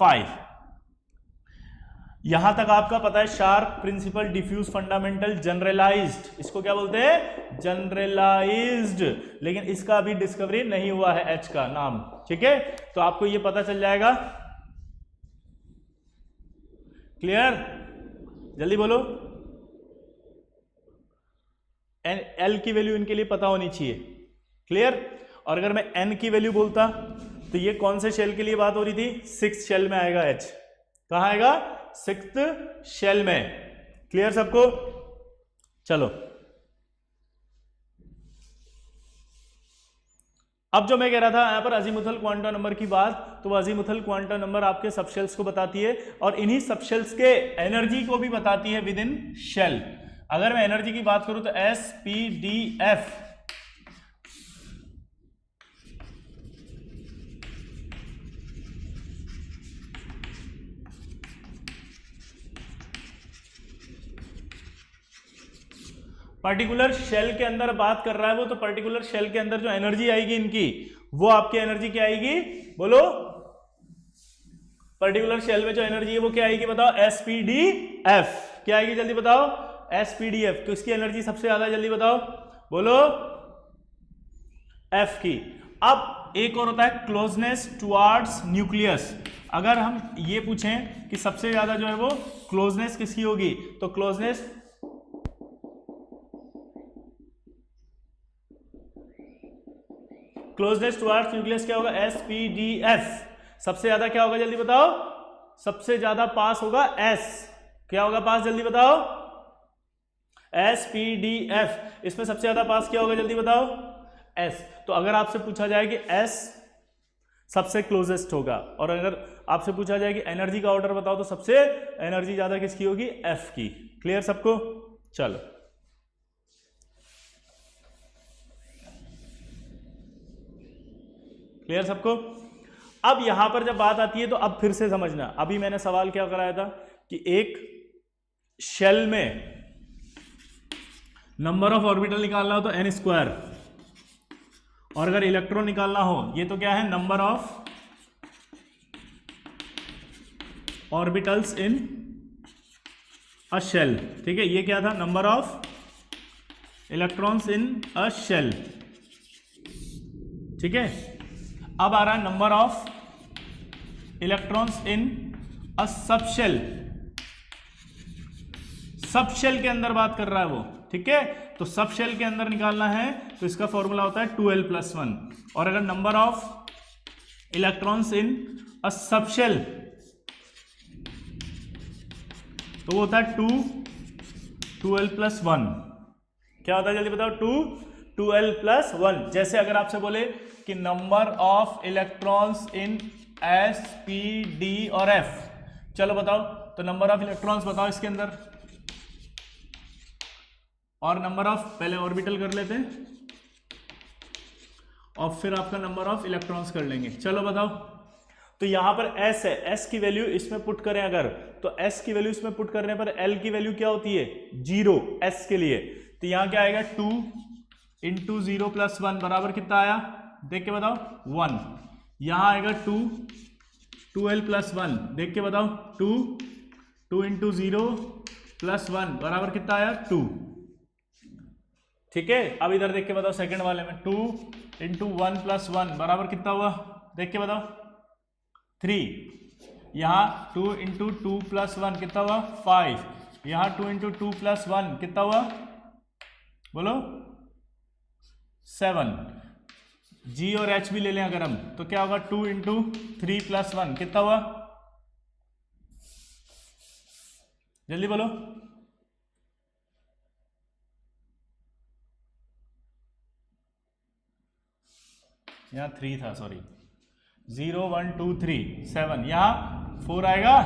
5। यहां तक आपका पता है sharp, principal, diffuse, fundamental, generalised, इसको क्या बोलते हैं, जनरलाइज्ड। लेकिन इसका अभी डिस्कवरी नहीं हुआ है H का नाम, ठीक है। तो आपको ये पता चल जाएगा, क्लियर, जल्दी बोलो। L की वैल्यू इनके लिए पता होनी चाहिए, क्लियर। और अगर मैं N की वैल्यू बोलता तो ये कौन से शेल के लिए बात हो रही थी, 6th शेल में आएगा H, कहां आएगा, 6th शेल में, क्लियर सबको। चलो अब जो मैं कह रहा था यहां पर अजीमुथल क्वांटम नंबर की बात, तो अजीमुथल क्वांटम नंबर आपके सबशेल्स को बताती है और इन्हीं सबशेल्स के एनर्जी को भी बताती है विद इन शेल। अगर मैं एनर्जी की बात करूं तो SPDF, पर्टिकुलर शेल के अंदर बात कर रहा है वो, तो पर्टिकुलर शेल के अंदर जो एनर्जी आएगी इनकी, वो आपकी एनर्जी क्या आएगी, बोलो। पर्टिकुलर शेल में जो एनर्जी है वो क्या आएगी बताओ, SPDF, क्या आएगी जल्दी बताओ, SPDF। तो इसकी एनर्जी सबसे ज्यादा, जल्दी बताओ, बोलो, F की। अब एक और होता है क्लोजनेस टुवर्ड्स न्यूक्लियस। अगर हम ये पूछें कि सबसे ज्यादा जो है वो क्लोजनेस किसकी होगी, तो क्लोजनेस टुवर्ड्स न्यूक्लियस क्या होगा, SPDF। सबसे ज्यादा क्या होगा जल्दी बताओ, सबसे ज्यादा पास होगा S, क्या होगा पास, जल्दी बताओ, SPDF। इसमें सबसे ज्यादा पास क्या होगा जल्दी बताओ, S। तो अगर आपसे पूछा जाए कि S सबसे क्लोजेस्ट होगा, और अगर आपसे पूछा जाए कि एनर्जी का ऑर्डर बताओ, तो सबसे एनर्जी ज्यादा किसकी होगी, F की, क्लियर सबको। चलो क्लियर सबको। अब यहां पर जब बात आती है तो अब फिर से समझना, अभी मैंने सवाल क्या कराया था कि एक शेल में नंबर ऑफ ऑर्बिटल निकालना हो तो n², और अगर इलेक्ट्रॉन निकालना हो ये तो क्या है, number of orbitals in a shell, ठीक है। ये क्या था, number of electrons in a shell, ठीक है। अब आ रहा है number of electrons in a subshell, subshell के अंदर बात कर रहा है वो, ठीक है। तो सबशेल के अंदर निकालना है तो इसका फॉर्मूला होता है 2l+1, और अगर number of electrons in a subshell तो वो होता है 2l+1। क्या होता है जल्दी बताओ, 2l+1। जैसे अगर आपसे बोले कि number of electrons in S, P, D और F, चलो बताओ, तो नंबर ऑफ इलेक्ट्रॉन्स बताओ इसके अंदर, और नंबर ऑफ, पहले ऑर्बिटल कर लेते हैं और फिर आपका नंबर ऑफ इलेक्ट्रॉन्स कर लेंगे। चलो बताओ, तो यहां पर S है, S की वैल्यू इसमें पुट करें अगर, तो S की वैल्यू इसमें पुट करने पर L की वैल्यू क्या होती है, 0 S के लिए। तो यहां क्या आएगा, 2 × 0+1 बराबर कितना आया, देख के बताओ, 1। यहां आएगा 2l+1, देख के बताओ, 2 × 0+1 बराबर कितना आया, 2, ठीक है। अब इधर देख के बताओ सेकंड वाले में, 2 × 1+1 बराबर कितना हुआ, देख के बताओ, 3। यहां 2 × 2+1 कितना हुआ, 5। यहां 2 × 2+1 कितना हुआ, बोलो, 7। G और H भी ले लें अगर हम, तो क्या होगा, 2 × 3+1 कितना हुआ, जल्दी बोलो, यहां 3 था, सॉरी, 0 1 2 3 7, यहां 4 आएगा,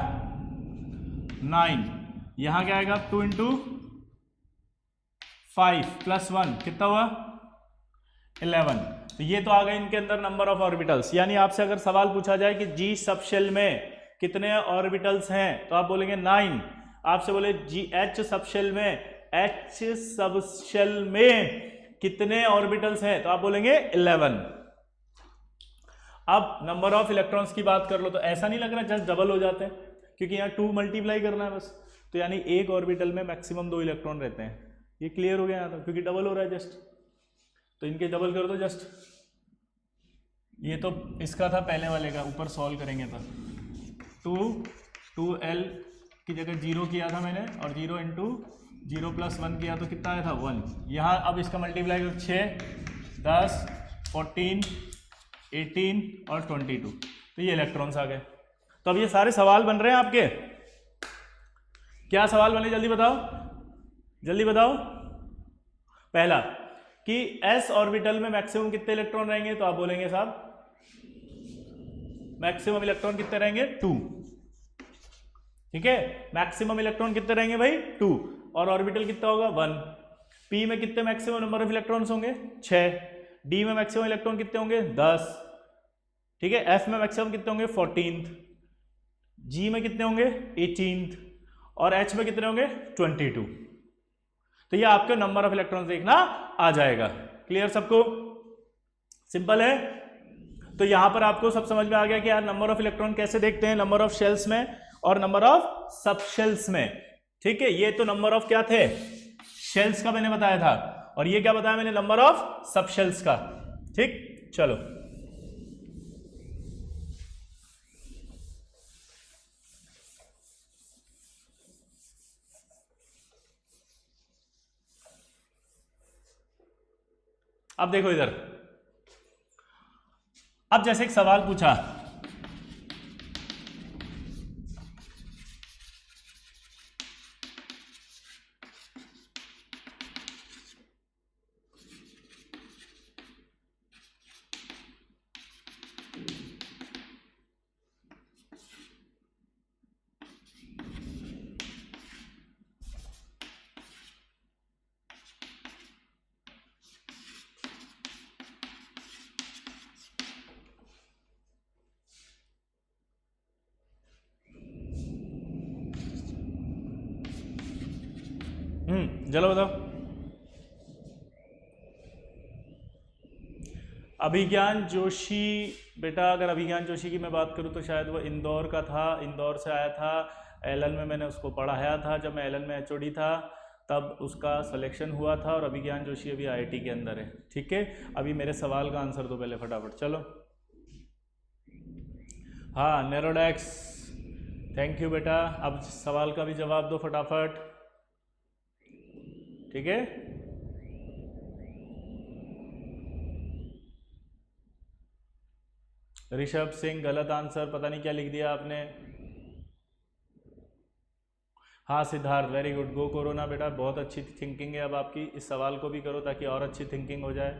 9। यहां क्या आएगा, 2 × 5+1 कितना हुआ, 11। तो ये तो आ गए इनके अंदर नंबर ऑफ ऑर्बिटल्स। यानी आपसे अगर सवाल पूछा जाए कि G सबशेल में कितने ऑर्बिटल्स हैं, तो आप बोलेंगे 9। आपसे बोले H सबशेल में H सबशेल में कितने ऑर्बिटल्स हैं, तो आप बोलेंगे 11। अब नंबर ऑफ इलेक्ट्रॉन्स की बात कर लो, तो ऐसा नहीं लग रहा जस्ट डबल हो जाते हैं, क्योंकि यहाँ 2 मल्टीप्लाई करना है बस, तो यानी एक ऑर्बिटल में मैक्सिमम 2 इलेक्ट्रॉन रहते हैं। ये क्लियर हो गया यहाँ तक, क्योंकि डबल हो रहा है जस्ट, तो इनके डबल कर दो जस्ट। ये तो इसका था पहले वाले का, ऊपर सॉल्व करेंगे तो 2l की जगह 0 किया था मैंने, और 0 इंटू 0 + 1 किया तो कितना आया था 1। यहाँ अब इसका मल्टीप्लाई करो 6, 10, 14, 18 और 22, तो ये इलेक्ट्रॉन्स आ गए। तो अब ये सारे सवाल बन रहे हैं आपके, क्या सवाल बने जल्दी बताओ, जल्दी बताओ। पहला कि s ऑर्बिटल में मैक्सिमम कितने इलेक्ट्रॉन रहेंगे, तो आप बोलेंगे साहब मैक्सिमम इलेक्ट्रॉन कितने रहेंगे 2, ठीक है। मैक्सिमम इलेक्ट्रॉन कितने रहेंगे भाई 2, और ऑर्बिटल कितना होगा 1। p में कितने मैक्सिमम नंबर ऑफ इलेक्ट्रॉन्स होंगे 6, d में मैक्सिमम इलेक्ट्रॉन कितने होंगे 10, ठीक है। f में मैक्सिमम कितने होंगे 14, g में कितने होंगे 18, और h में कितने होंगे 22। तो ये आपके नंबर ऑफ इलेक्ट्रॉन्स देखना आ जाएगा। क्लियर सबको, सिंपल है। तो यहां पर आपको सब समझ में आ गया कि यार नंबर ऑफ इलेक्ट्रॉन कैसे देखते हैं, नंबर ऑफ शेल्स में और नंबर ऑफ सब शेल्स में, ठीक है। ये तो नंबर ऑफ क्या थे शेल्स का मैंने बताया था, और ये क्या बताया मैंने नंबर ऑफ सब शेल्स का, ठीक। चलो अब देखो इधर, अब जैसे एक सवाल पूछा, चलो बताओ। अभिज्ञान जोशी, बेटा अगर अभिज्ञान जोशी की मैं बात करूं तो शायद वो इंदौर का था, इंदौर से आया था। एलन में मैंने उसको पढ़ाया था, जब मैं एलन में एचओडी था तब उसका सिलेक्शन हुआ था, और अभिज्ञान जोशी अभी आईआईटी के अंदर है, ठीक है। अभी मेरे सवाल का आंसर दो पहले फटाफट, चलो। हाँ नेरोडेक्स, थैंक यू बेटा। अब सवाल का भी जवाब दो फटाफट, ठीक है। ऋषभ सिंह गलत आंसर, पता नहीं क्या लिख दिया आपने। हाँ सिद्धार्थ वेरी गुड, गो कोरोना बेटा, बहुत अच्छी थिंकिंग है अब आपकी, इस सवाल को भी करो ताकि और अच्छी थिंकिंग हो जाए।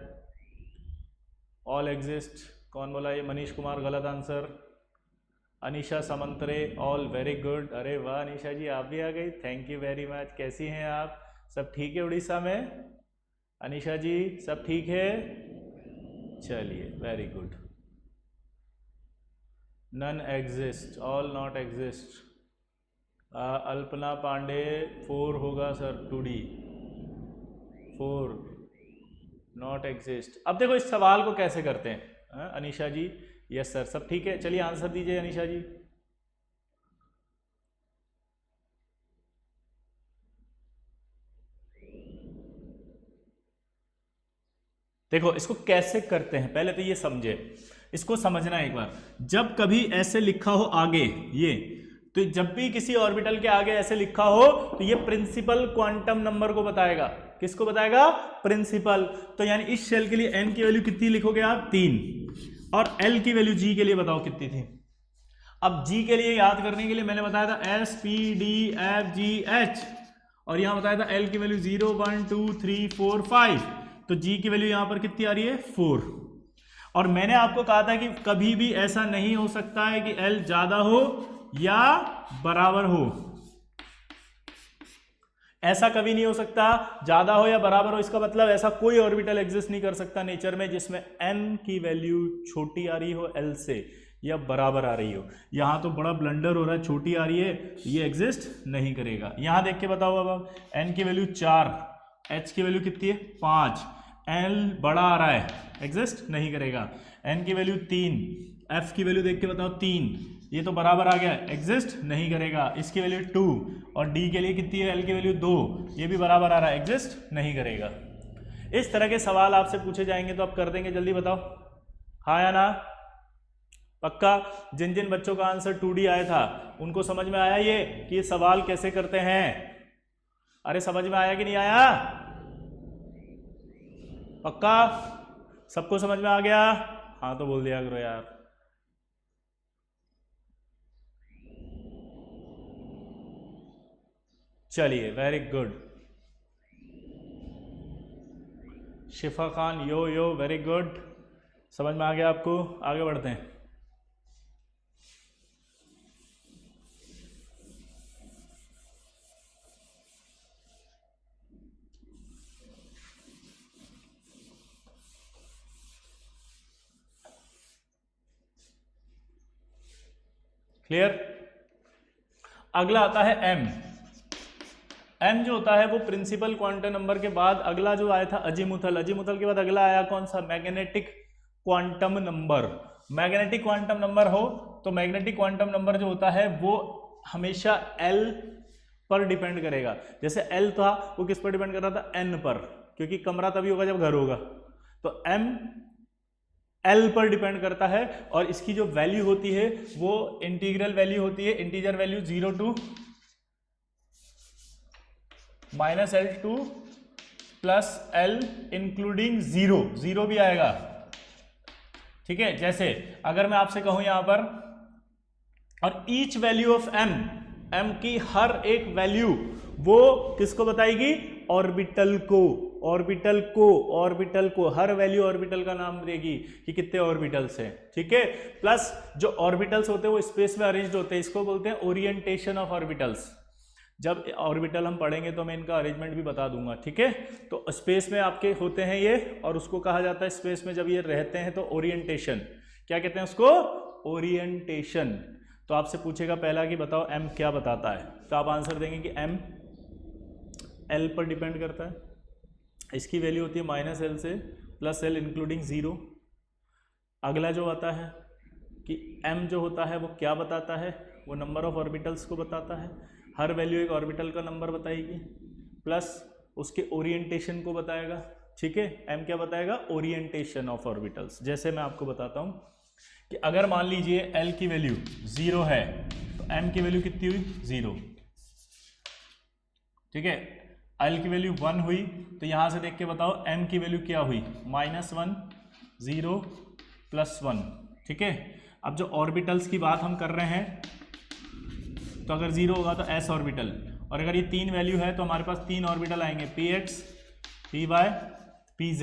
ऑल एग्जिस्ट, कौन बोला ये, मनीष कुमार गलत answer. Anisha Samantaray, all very good, अरे वाह अनीशा जी आप भी आ गई, थैंक यू वेरी मच। कैसी हैं आप, सब ठीक है उड़ीसा में? अनीशा जी सब ठीक है, चलिए very good. None exist, all not exist. Alpana Pandey 4 होगा सर, 2D 4 नॉट एग्जिस्ट। अब देखो इस सवाल को कैसे करते हैं अनीशा जी, यस सर सब ठीक है, चलिए आंसर दीजिए अनीशा जी। देखो इसको कैसे करते हैं, पहले तो ये समझे, इसको समझना एक बार। जब कभी ऐसे लिखा हो आगे ये, तो जब भी किसी ऑर्बिटल के आगे ऐसे लिखा हो तो ये प्रिंसिपल क्वांटम नंबर को बताएगा। किसको बताएगा? प्रिंसिपल। तो यानी इस शेल के लिए n की वैल्यू कितनी लिखोगे आप? 3, और l की वैल्यू g के लिए बताओ कितनी थी। अब g के लिए याद करने के लिए मैंने बताया था s p d f g h, और यहां बताया था l की वैल्यू 0 1 2 3 4 5, तो g की वैल्यू यहां पर कितनी आ रही है? 4। और मैंने आपको कहा था कि कभी भी ऐसा नहीं हो सकता है कि l ज्यादा हो या बराबर हो, ऐसा कभी नहीं हो सकता, ज्यादा हो या बराबर हो। इसका मतलब ऐसा कोई ऑर्बिटल एग्जिस्ट नहीं कर सकता नेचर में जिसमें n की वैल्यू छोटी आ रही हो l से, या बराबर आ रही हो। यहाँ तो बड़ा ब्लंडर हो रहा है, छोटी आ रही है, ये एग्जिस्ट नहीं करेगा। यहाँ देख के बताओ अब n की वैल्यू 4, h की वैल्यू कितनी है 5, l बड़ा आ रहा है, एग्जिस्ट नहीं करेगा। n की वैल्यू 3, f की वैल्यू देख के बताओ 3, ये तो बराबर आ गया, एग्जिस्ट नहीं करेगा। इसकी वैल्यू 2 और d के लिए कितनी है, l की वैल्यू 2, ये भी बराबर आ रहा है, एग्जिस्ट नहीं करेगा। इस तरह के सवाल आपसे पूछे जाएंगे तो आप कर देंगे, जल्दी बताओ हाँ या ना, पक्का। जिन जिन बच्चों का आंसर 2D आया था उनको समझ में आया ये कि ये सवाल कैसे करते हैं? अरे समझ में आया कि नहीं आया? पक्का सबको समझ में आ गया? हाँ तो बोल दिया करो यार। चलिए वेरी गुड। शिफा खान यो वेरी गुड, समझ में आ गया आपको? आगे बढ़ते हैं। क्लियर? अगला आता है m। m जो होता है वो प्रिंसिपल क्वांटम नंबर के बाद अगला जो आया था अजीमुथल, अजीमुथल के बाद अगला आया कौन सा? Magnetic quantum number. Magnetic quantum number हो तो मैग्नेटिक क्वांटम नंबर जो होता है वो हमेशा L पर डिपेंड करेगा। जैसे L था वो किस पर डिपेंड कर रहा था? N पर, क्योंकि कमरा तभी होगा जब घर होगा। तो M L पर डिपेंड करता है और इसकी जो वैल्यू होती है वो इंटीग्रल वैल्यू होती है, integer value 0 to -L2 plus L including 0, 0 भी आएगा। ठीक है, जैसे अगर मैं आपसे कहूं यहां पर, और ईच वैल्यू ऑफ m की हर एक वैल्यू वो किसको बताएगी? ऑर्बिटल को, ऑर्बिटल को, ऑर्बिटल को, हर वैल्यू ऑर्बिटल का नाम देगी कि कितने ऑर्बिटल्स हैं। ठीक है, प्लस जो ऑर्बिटल्स होते हैं वो स्पेस में अरेंज्ड होते हैं, इसको बोलते हैं ओरिएंटेशन ऑफ ऑर्बिटल्स। जब ऑर्बिटल हम पढ़ेंगे तो मैं इनका अरेंजमेंट भी बता दूंगा। ठीक है, तो स्पेस में आपके होते हैं ये, और उसको कहा जाता है स्पेस में जब ये रहते हैं तो ओरिएंटेशन। क्या कहते हैं उसको? ओरिएंटेशन। तो आपसे पूछेगा पहला कि बताओ m क्या बताता है, तो आप आंसर देंगे कि m L पर डिपेंड करता है, इसकी वैल्यू होती है -L से +L इंक्लूडिंग 0। अगला जो आता है कि m जो होता है वो क्या बताता है? वो नंबर ऑफ ऑर्बिटल्स को बताता है, हर वैल्यू एक ऑर्बिटल का नंबर बताएगी, प्लस उसके ओरिएंटेशन को बताएगा। ठीक है, m क्या बताएगा? Orientation of orbitals. जैसे मैं आपको बताता हूं कि अगर मान लीजिए L की वैल्यू 0 है तो m की वैल्यू कितनी हुई? 0। ठीक है, L की वैल्यू 1 हुई तो यहां से देख के बताओ m की वैल्यू क्या हुई? -1, 0, +1। ठीक है, अब जो ऑर्बिटल्स की बात हम कर रहे हैं तो अगर 0 होगा तो s ऑर्बिटल, और अगर ये 3 वैल्यू है तो हमारे पास 3 ऑर्बिटल आएंगे, px, py, pz।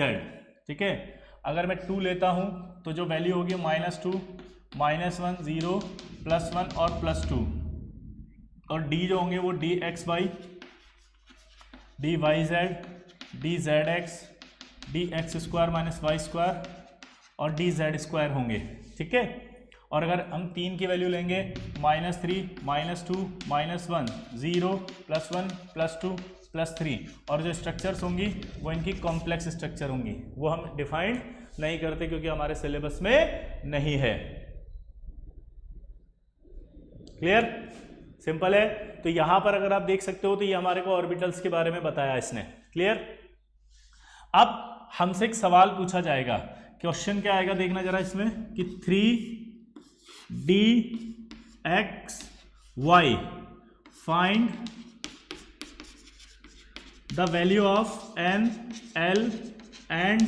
ठीक है, अगर मैं 2 लेता हूं तो जो वैल्यू होगी -2, -1, 0, +1 और +2, और d जो होंगे वो dxy, dyz, dzx, dx² - y² और dz² होंगे। ठीक है, और अगर हम 3 की वैल्यू लेंगे -3, -2, -1, 0, +1, +2, +3, और जो स्ट्रक्चर्स होंगी वो इनकी कॉम्प्लेक्स स्ट्रक्चर होंगी, वो हम डिफाइंड नहीं करते क्योंकि हमारे सिलेबस में नहीं है। क्लियर? सिंपल है। तो यहां पर अगर आप देख सकते हो तो ये हमारे को ऑर्बिटल्स के बारे में बताया इसने। क्लियर? अब हमसे एक सवाल पूछा जाएगा, क्वेश्चन क्या आएगा देखना जरा इसमें कि 3dxy find the value of n, l and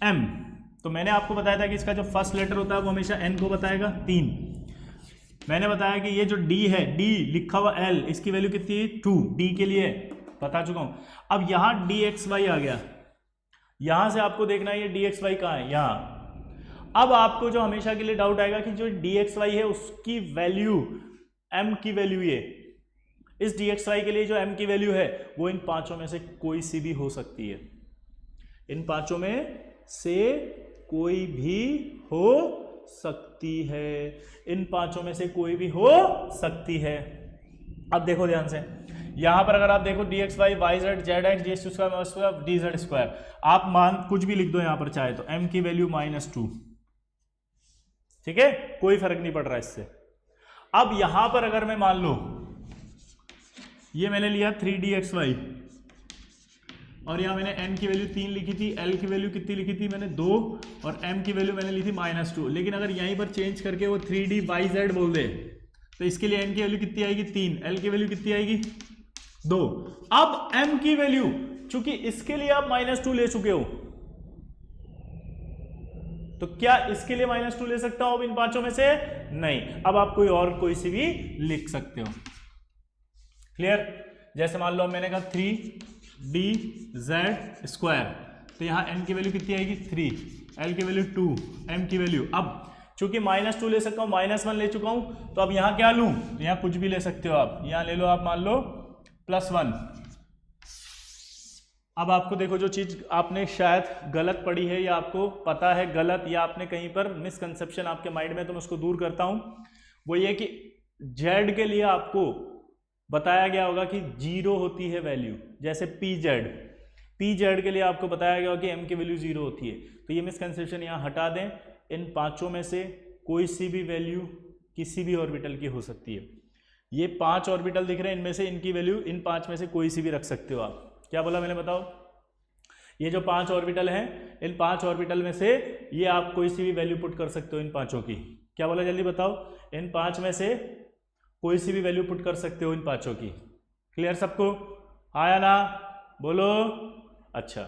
m। तो मैंने आपको बताया था कि इसका जो फर्स्ट लेटर होता है वो हमेशा n को बताएगा 3। मैंने बताया कि ये जो d है, d लिखा हुआ l, इसकी वैल्यू कितनी है? 2, d के लिए बता चुका हूं। अब यहां dxy आ गया, यहां से आपको देखना है ये dxy कहां है? यहां। अब आपको जो हमेशा के लिए डाउट आएगा कि जो dxy है उसकी वैल्यू m की वैल्यू, ये इस dxy के लिए जो m की वैल्यू है वो इन पांचों में से कोई सी भी हो सकती है, इन पांचों में से कोई भी हो सकती है, इन पांचों में से कोई भी हो सकती है। अब देखो ध्यान से, यहां पर अगर आप देखो dxy yz zx dx² dz², आप मान कुछ भी लिख दो यहां पर चाहे तो, m की वैल्यू -2, ठीक है, कोई फर्क नहीं पड़ रहा इससे। अब यहां पर अगर मैं मान लो ये मैंने लिया 3dxy और यहां मैंने n की वैल्यू 3 लिखी थी, l की वैल्यू कितनी लिखी थी मैंने 2 और m की वैल्यू मैंने ली थी -2, लेकिन अगर यहीं पर चेंज करके वो 3dyz बोल दे तो इसके लिए n की वैल्यू कितनी आएगी 3, l की वैल्यू कितनी आएगी 2। अब m की वैल्यू चूंकि इसके लिए आप -2 ले चुके हो, तो क्या इसके लिए -2 ले सकता हूं अब इन पांचों में से? नहीं। अब आप कोई और कोई सी भी लिख सकते हो। क्लियर? जैसे मान लो मैंने कहा 3dz², तो यहां n की वैल्यू कितनी आएगी 3, l की वैल्यू 2, m की वैल्यू, अब चूंकि -2 ले सकता हूं, -1 ले चुका हूं, तो अब यहां क्या लूं? यहां कुछ भी ले सकते हो आप, यहां ले लो आप मान लो +1। अब आपको देखो जो चीज आपने शायद गलत पढ़ी है या आपको पता है गलत या आपने कहीं पर मिसकंसेप्शन आपके माइंड में, तो मैं उसको दूर करता हूं। वो ये कि z के लिए आपको बताया गया होगा कि 0 होती है वैल्यू, जैसे pz के लिए आपको बताया गया होगा कि m की वैल्यू 0 होती है। तो ये मिसकंसेप्शन यहां हटा दें, इन पांचों में से कोई सी भी वैल्यू किसी भी ऑर्बिटल की हो सकती है। ये 5 ऑर्बिटल दिख रहे हैं, इनमें से इनकी वैल्यू इन 5 में से कोई सी भी रख सकते हो आप। क्या बोला मैंने बताओ? ये जो 5 ऑर्बिटल हैं, इन 5 ऑर्बिटल में से ये आप कोई सी भी वैल्यू पुट कर सकते हो इन पांचों की। क्या बोला जल्दी बताओ? इन 5 में से कोई सी भी वैल्यू पुट कर सकते हो इन पांचों की। क्लियर सबको? आया ना? बोलो। अच्छा,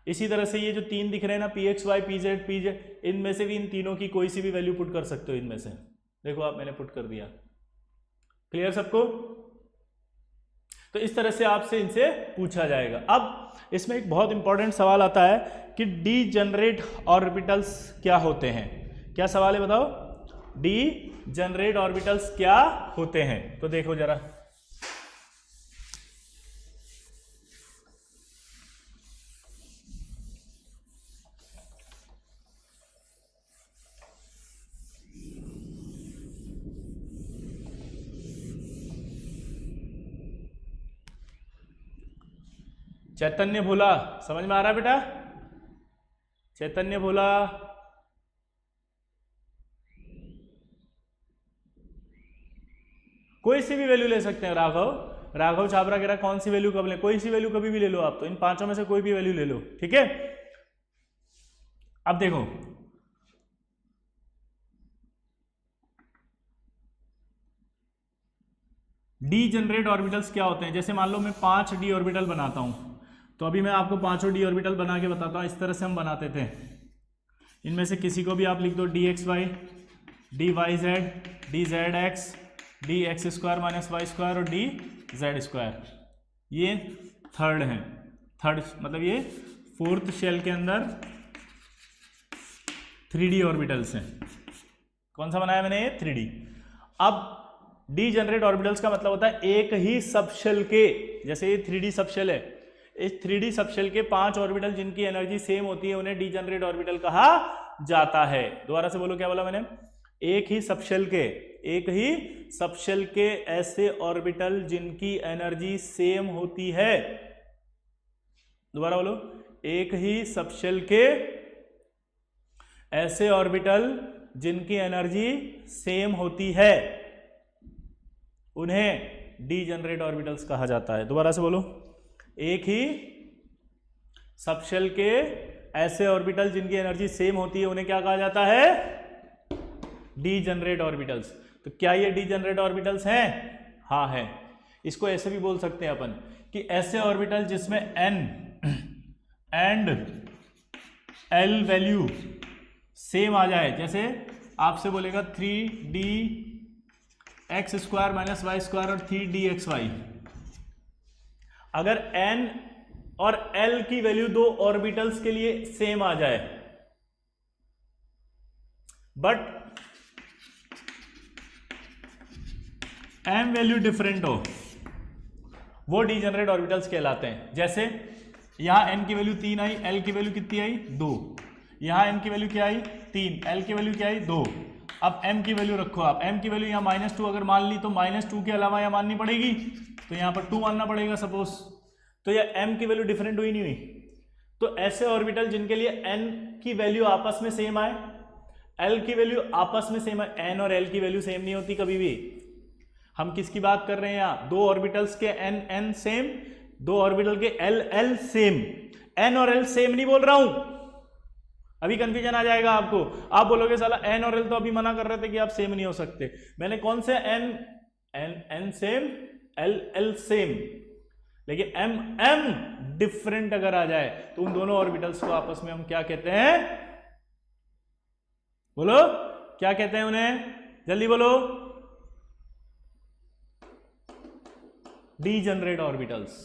इसी तरह से ये जो 3 दिख रहे हैं ना, pxy pz, इनमें से भी इन तीनों की कोई सी भी वैल्यू पुट कर सकते हो इनमें से। देखो आप, मैंने पुट कर दिया। क्लियर सबको? तो इस तरह से आपसे इनसे पूछा जाएगा। अब इसमें एक बहुत इंपॉर्टेंट सवाल आता है कि डीजनरेट ऑर्बिटल्स क्या होते हैं। क्या सवाल है बताओ? डीजनरेट ऑर्बिटल्स क्या होते हैं? तो देखो जरा, चैतन्य भोला, समझ में आ रहा है बेटा? चैतन्य भोला, कोई सी भी वैल्यू ले सकते हैं। राघव छाबरा कह रहा कौन सी वैल्यू कब ले? कोई सी वैल्यू कभी भी ले लो आप, तो इन पांचों में से कोई भी वैल्यू ले लो, ठीक है। अब देखो, डीजनरेट ऑर्बिटल्स क्या होते हैं। जैसे मान लो मैं 5 डी ऑर्बिटल बनाता हूं, तो अभी मैं आपको 5 डी ऑर्बिटल बना के बताता हूं। इस तरह से हम बनाते थे। इनमें से किसी को भी आप लिख दो dxy, dyz, dzx, dx² - y² और dz²। ये थर्ड है, थर्ड मतलब ये 4th शेल के अंदर 3D ऑर्बिटल्स हैं। कौन सा बनाया मैंने? ये 3D। अब डीजनरेट ऑर्बिटल्स का मतलब होता है एक ही सबशेल के, जैसे ये 3D सबशेल है, इस 3D सबशेल के 5 ऑर्बिटल जिनकी एनर्जी सेम होती है उन्हें डीजनरेट ऑर्बिटल कहा जाता है। दोबारा से बोलो, क्या बोला मैंने? एक ही सबशेल के ऐसे ऑर्बिटल जिनकी एनर्जी सेम होती है। दोबारा बोलो, एक ही सबशेल के ऐसे ऑर्बिटल जिनकी एनर्जी सेम होती है उन्हें डीजनरेट ऑर्बिटल्स कहा जाता है। दोबारा से बोलो, एक ही सबशेल के ऐसे ऑर्बिटल जिनकी एनर्जी सेम होती है उन्हें क्या कहा जाता है? Degenerate orbitals. तो क्या ये डीजनरेट ऑर्बिटल्स हैं? हाँ है। इसको ऐसे भी बोल सकते हैं अपन कि ऐसे ऑर्बिटल जिसमें n and l value same आ जाए। जैसे आपसे बोलेगा 3dx² - y² और 3dxy, अगर n और l की वैल्यू 2 ऑर्बिटल्स के लिए सेम आ जाए, बट m वैल्यू डिफरेंट हो, वो डीजनरेट ऑर्बिटल्स कहलाते हैं। जैसे यहां n की वैल्यू 3 आई, l की वैल्यू कितनी आई? 2। यहां n की वैल्यू क्या आई? 3, L की वैल्यू क्या है 2। अब M की वैल्यू रखो आप, M की वैल्यू यहाँ -2 अगर मान ली तो -2 के अलावा यहाँ माननी पड़ेगी, तो यहाँ पर 2 मानना पड़ेगा सपोज। तो यह M की वैल्यू डिफरेंट हुई नहीं हुई? तो ऐसे ऑर्बिटल जिनके लिए N की वैल्यू आपस में सेम आए, L की वैल्यू आपस में सेम है, N और L की वैल्यू सेम नहीं होती कभी भी। हम किसकी बात कर रहे हैं यहाँ? दो ऑर्बिटल्स के N सेम, दो ऑर्बिटल के L सेम। N और L सेम नहीं बोल रहा हूं, अभी कंफ्यूजन आ जाएगा आपको। आप बोलोगे साला N और L तो अभी मना कर रहे थे कि आप सेम नहीं हो सकते। मैंने कौन से N सेम, L सेम, लेकिन M डिफरेंट अगर आ जाए तो उन दोनों ऑर्बिटल्स को आपस में हम क्या कहते हैं? बोलो क्या कहते हैं उन्हें, जल्दी बोलो। Degenerate orbitals.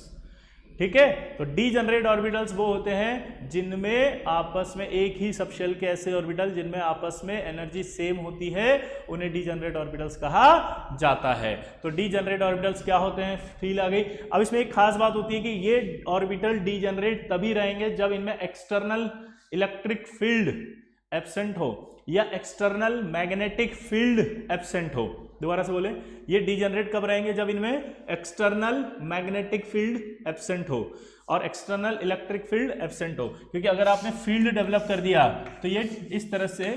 ठीक है, तो डीजनरेट ऑर्बिटल्स वो होते हैं जिनमें आपस में एक ही सबशेल के ऐसे ऑर्बिटल जिनमें आपस में एनर्जी सेम होती है, उन्हें डीजनरेट ऑर्बिटल्स कहा जाता है। तो डीजनरेट ऑर्बिटल्स क्या होते हैं, फील आ गई। अब इसमें एक खास बात होती है कि ये ऑर्बिटल डीजनरेट तभी रहेंगे जब इनमें एक्सटर्नल इलेक्ट्रिक फील्ड एब्सेंट हो या एक्सटर्नल मैग्नेटिक फील्ड एब्सेंट हो। दोबारा से बोले, ये डीजनरेट कब रहेंगे? जब इनमें एक्सटर्नल मैग्नेटिक फील्ड एब्सेंट हो और एक्सटर्नल इलेक्ट्रिक फील्ड एब्सेंट हो। क्योंकि अगर आपने फील्ड डेवलप कर दिया तो ये इस तरह से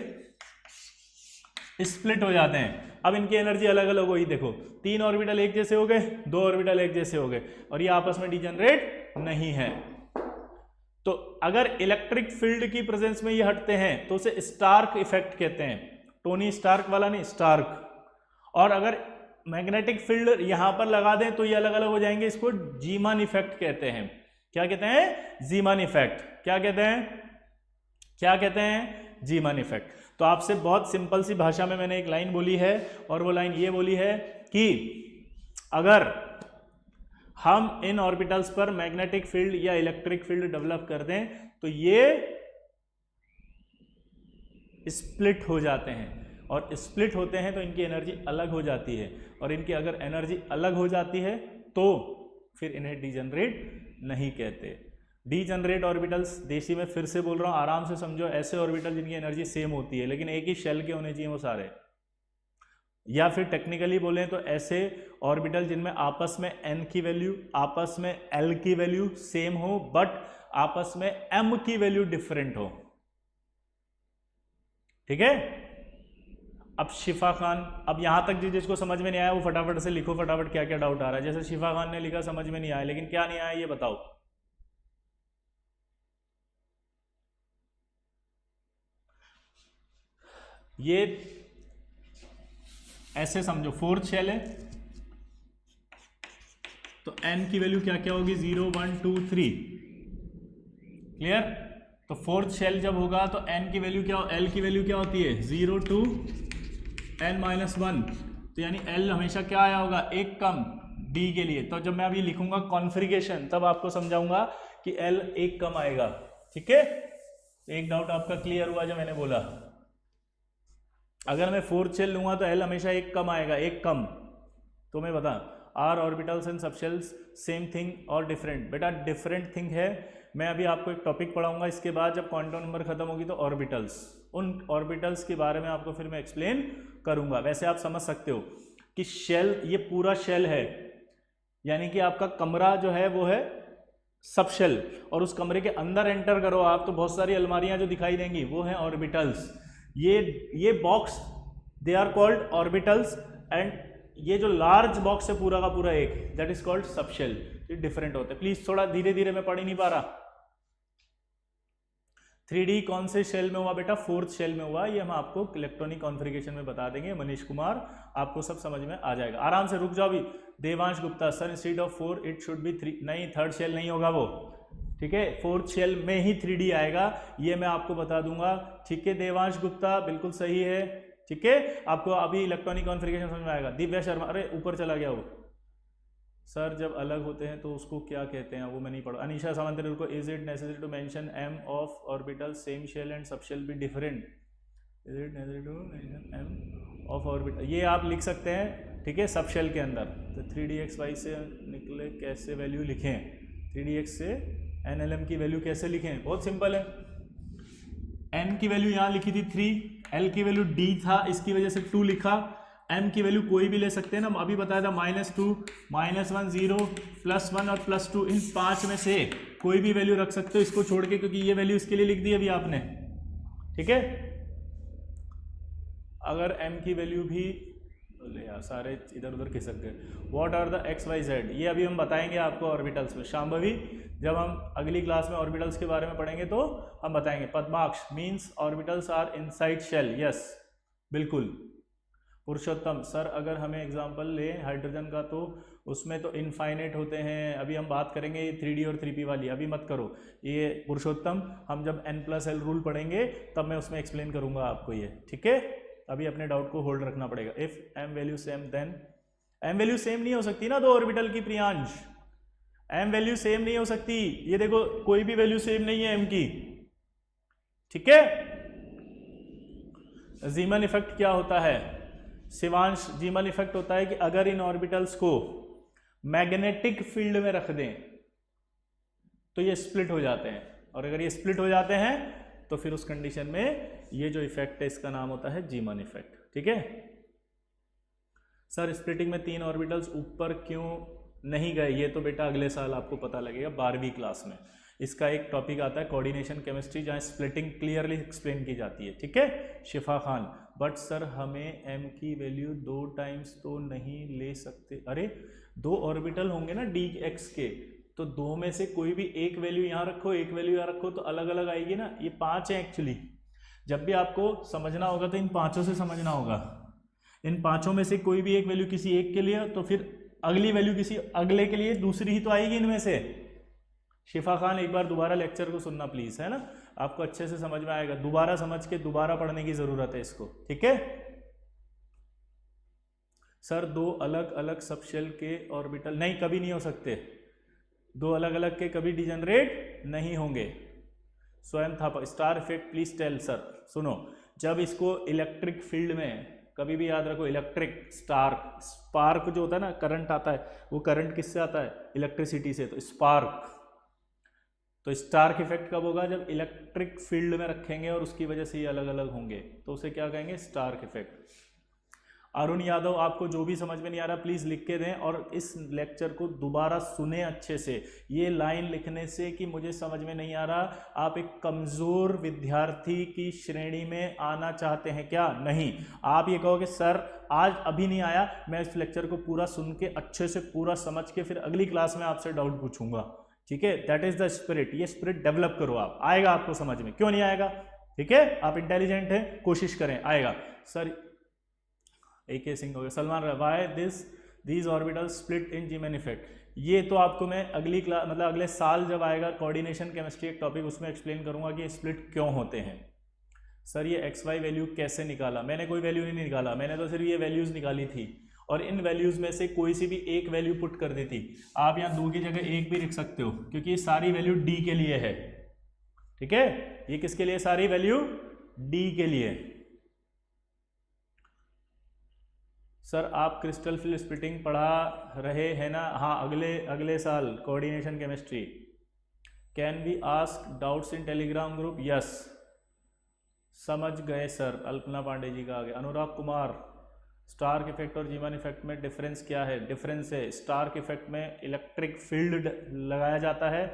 स्प्लिट हो जाते हैं। अब इनकी एनर्जी अलग अलग हुई, देखो 3 ऑर्बिटल एक जैसे हो गए, 2 ऑर्बिटल एक जैसे हो गए, और ये आपस में डीजनरेट नहीं है। तो अगर इलेक्ट्रिक फील्ड की प्रेजेंस में ये हटते हैं तो उसे स्टार्क इफेक्ट कहते हैं, टोनी स्टार्क वाला नहीं, स्टार्क। और अगर मैग्नेटिक फील्ड यहां पर लगा दें तो ये अलग अलग हो जाएंगे, इसको जीमन इफेक्ट कहते हैं। क्या कहते हैं? जीमन इफेक्ट। क्या कहते हैं? क्या कहते हैं? जीमन इफेक्ट। तो आपसे बहुत सिंपल सी भाषा में मैंने एक लाइन बोली है, और वो लाइन ये बोली है कि अगर हम इन ऑर्बिटल्स पर मैग्नेटिक फील्ड या इलेक्ट्रिक फील्ड डेवलप कर दें तो ये स्प्लिट हो जाते हैं, और स्प्लिट होते हैं तो इनकी एनर्जी अलग हो जाती है, और इनकी अगर एनर्जी अलग हो जाती है तो फिर इन्हें डीजनरेट नहीं कहते। डीजनरेट ऑर्बिटल्स, देसी में फिर से बोल रहा हूं, आराम से समझो, ऐसे ऑर्बिटल जिनकी एनर्जी सेम होती है लेकिन एक ही शेल के होने चाहिए वो सारे, या फिर टेक्निकली बोलें तो ऐसे ऑर्बिटल जिनमें आपस में n की वैल्यू, आपस में l की वैल्यू सेम हो बट आपस में m की वैल्यू डिफरेंट हो। ठीक है। अब शिफा खान, अब यहां तक जिसको समझ में नहीं आया वो फटाफट से लिखो, फटाफट क्या क्या डाउट आ रहा है। जैसे शिफा खान ने लिखा समझ में नहीं आया, लेकिन क्या नहीं आया ये बताओ। ये ऐसे समझो, फोर्थ शेल है तो n की वैल्यू क्या क्या होगी, 0 1 2 3। क्लियर। तो फोर्थ शेल जब होगा तो n की वैल्यू क्या, l की वैल्यू क्या होती है, 0 2 n-1। तो यानी l हमेशा क्या आया होगा, एक कम d के लिए। तो जब मैं अभी लिखूंगा कॉन्फ़िगरेशन तब आपको समझाऊंगा कि l एक कम आएगा। ठीक है, एक डाउट आपका क्लियर हुआ जो मैंने बोला। अगर मैं फोर्थ शेल लूंगा तो l हमेशा एक कम आएगा, एक कम। तो मैं बता, are orbitals and subshells same thing और डिफरेंट? बेटा डिफरेंट थिंग है। मैं अभी आपको एक टॉपिक पढ़ाऊंगा इसके बाद, जब क्वांटम नंबर खत्म होगी तो ऑर्बिटल्स, उन ऑर्बिटल्स के बारे में आपको फिर मैं एक्सप्लेन करूंगा। वैसे आप समझ सकते हो कि शेल, ये पूरा शेल है, यानी कि आपका कमरा जो है वो है सब शेल, और उस कमरे के अंदर एंटर करो आप तो बहुत सारी अलमारियां जो दिखाई देंगी वो है ऑर्बिटल्स। ये box they are called orbitals, and ये जो लार्ज बॉक्स है पूरा का पूरा एक, that is called subshell. ये डिफरेंट होते हैं। प्लीज थोड़ा धीरे धीरे, मैं पढ़ ही नहीं पा रहा। 3D कौन से शेल में हुआ बेटा, फोर्थ शेल में हुआ। ये हम आपको इलेक्ट्रॉनिक कॉन्फ़िगरेशन में बता देंगे, मनीष कुमार, आपको सब समझ में आ जाएगा। आराम से रुक जाओ अभी। Devansh Gupta, sir instead of 4 it should be 3। नहीं, थर्ड शेल नहीं होगा वो। ठीक है, फोर्थ शेल में ही 3D आएगा, ये मैं आपको बता दूंगा। ठीक है देवांश गुप्ता, बिल्कुल सही है। ठीक है, आपको अभी इलेक्ट्रॉनिक कॉन्फ़िगरेशन समझ में आएगा। दिव्या शर्मा, अरे ऊपर चला गया वो। सर जब अलग होते हैं तो उसको क्या कहते हैं, वो मैं नहीं पढ़ा। अनीशा सावंत को, is it necessary to mention m of orbital same shell and subshell be different? Is it necessary to mention m of orbital, ये आप लिख सकते हैं। ठीक है, सब शेल के अंदर। तो 3dxy से निकले कैसे वैल्यू लिखें, 3dx से nlm की वैल्यू कैसे लिखें, बहुत सिंपल है। n की वैल्यू यहां लिखी थी 3, l की वैल्यू d था, इसकी वजह से 2 लिखा, m की वैल्यू कोई भी ले सकते हैं ना, अभी बताया था -2, -1 0, +1 और +2, इन 5 में से कोई भी वैल्यू रख सकते हो इसको छोड़ के, क्योंकि ये वैल्यू इसके लिए लिख दी अभी आपने, ठीक है। अगर m की वैल्यू भी यार सारे इधर उधर खिसक गए। What are the x y z, ये अभी हम बताएंगे आपको ऑर्बिटल्स में। शांभवी, जब हम अगली क्लास में ऑर्बिटल्स के बारे में पढ़ेंगे तो हम बताएंगे। Padmaksh means orbitals are inside shell, yes बिल्कुल। पुरुषोत्तम सर, अगर हमें एग्जांपल लें हाइड्रोजन का तो उसमें तो इनफाइनाइट होते हैं, अभी हम बात करेंगे ये 3D और 3P वाली, अभी मत करो ये पुरुषोत्तम, हम जब n+l रूल पढ़ेंगे तब मैं उसमें एक्सप्लेन करूंगा आपको ये, ठीक है। अभी अपने डाउट को होल्ड रखना पड़ेगा। If m value same then, m value same नहीं हो सकती ना दो ऑर्बिटल की प्रियांश, m वैल्यू सेम नहीं हो सकती, ये देखो कोई भी वैल्यू सेम नहीं है m की, ठीक है। जीमन इफेक्ट क्या होता है शिवांश? जीमन इफेक्ट होता है कि अगर इन ऑर्बिटल्स को मैग्नेटिक फील्ड में रख दें तो ये स्प्लिट हो जाते हैं, और अगर ये स्प्लिट हो जाते हैं तो फिर उस कंडीशन में ये जो इफेक्ट है इसका नाम होता है जीमन इफेक्ट, ठीक है। सर स्प्लिटिंग में 3 ऑर्बिटल्स ऊपर क्यों नहीं गए, ये तो बेटा अगले साल आपको पता लगेगा 12वीं क्लास में। इसका एक टॉपिक आता है कोऑर्डिनेशन केमिस्ट्री, जहां स्प्लिटिंग क्लियरली एक्सप्लेन की जाती है, ठीक है। शिफा खान, बट सर हमें m की वैल्यू 2 टाइम्स तो नहीं ले सकते। अरे 2 ऑर्बिटल होंगे ना dx के, तो 2 में से कोई भी एक वैल्यू यहाँ रखो, एक वैल्यू यहाँ रखो, तो अलग अलग आएगी ना। ये 5 है एक्चुअली, जब भी आपको समझना होगा तो इन 5 से समझना होगा। इन 5 में से कोई भी एक वैल्यू किसी एक के लिए, तो फिर अगली वैल्यू किसी अगले के लिए दूसरी ही तो आएगी इनमें से। शिफा खान, एक बार दोबारा लेक्चर को सुनना प्लीज, है ना, आपको अच्छे से समझ में आएगा। दोबारा समझ के दोबारा पढ़ने की जरूरत है इसको, ठीक है। सर 2 अलग अलग सबशेल के ऑर्बिटल नहीं, कभी नहीं हो सकते, 2 अलग अलग के कभी डिजनरेट नहीं होंगे। स्वयं था star effect please tell. Sir सुनो, जब इसको इलेक्ट्रिक फील्ड में, कभी भी याद रखो इलेक्ट्रिक स्पार्क जो होता है ना, करंट आता है, वो करंट किससे आता है? इलेक्ट्रिसिटी से, तो स्पार्क। तो स्टार्क इफेक्ट कब होगा? जब इलेक्ट्रिक फील्ड में रखेंगे और उसकी वजह से ये अलग अलग होंगे, तो उसे क्या कहेंगे? Stark effect. अरुण यादव, आपको जो भी समझ में नहीं आ रहा प्लीज लिख के दें, और इस लेक्चर को दोबारा सुने अच्छे से। ये लाइन लिखने से कि मुझे समझ में नहीं आ रहा, आप एक कमजोर विद्यार्थी की श्रेणी में आना चाहते हैं क्या? नहीं, आप ये कहोगे सर आज अभी नहीं आया, मैं इस लेक्चर को पूरा सुन के अच्छे से पूरा समझ के फिर अगली क्लास में आपसे डाउट पूछूंगा, ठीक है। दैट इज द स्पिरिट, ये स्पिरिट डेवलप करो आप, आएगा आपको समझ में, क्यों नहीं आएगा? ठीक है, आप इंटेलिजेंट हैं, कोशिश करें, आएगा। सर एक सिंह हो गया। Salman, why these orbital split in जीमन effect, ये तो आपको मैं अगली क्लास मतलब अगले साल जब आएगा कोऑर्डिनेशन केमिस्ट्री एक टॉपिक, उसमें एक्सप्लेन करूंगा कि स्प्लिट क्यों होते हैं। सर ये एक्स वाई वैल्यू कैसे निकाला? मैंने कोई वैल्यू नहीं निकाला, मैंने तो सिर्फ ये वैल्यूज निकाली थी, और इन वैल्यूज में से कोई सी भी एक वैल्यू पुट कर दी थी। आप यहाँ 2 की जगह 1 भी लिख सकते हो, क्योंकि ये सारी वैल्यू डी के लिए है, ठीक है। ये किसके लिए? सारी वैल्यू डी के लिए। सर आप क्रिस्टल फिल स्प्लिटिंग पढ़ा रहे हैं ना? हाँ, अगले साल coordination chemistry. Can we ask doubts in Telegram group? Yes, समझ गए सर। अल्पना पांडे जी का आ गया। अनुराग कुमार, स्टार्क इफेक्ट और जीमन इफेक्ट में डिफरेंस क्या है? डिफरेंस है, स्टार्क इफेक्ट में इलेक्ट्रिक फील्ड लगाया जाता है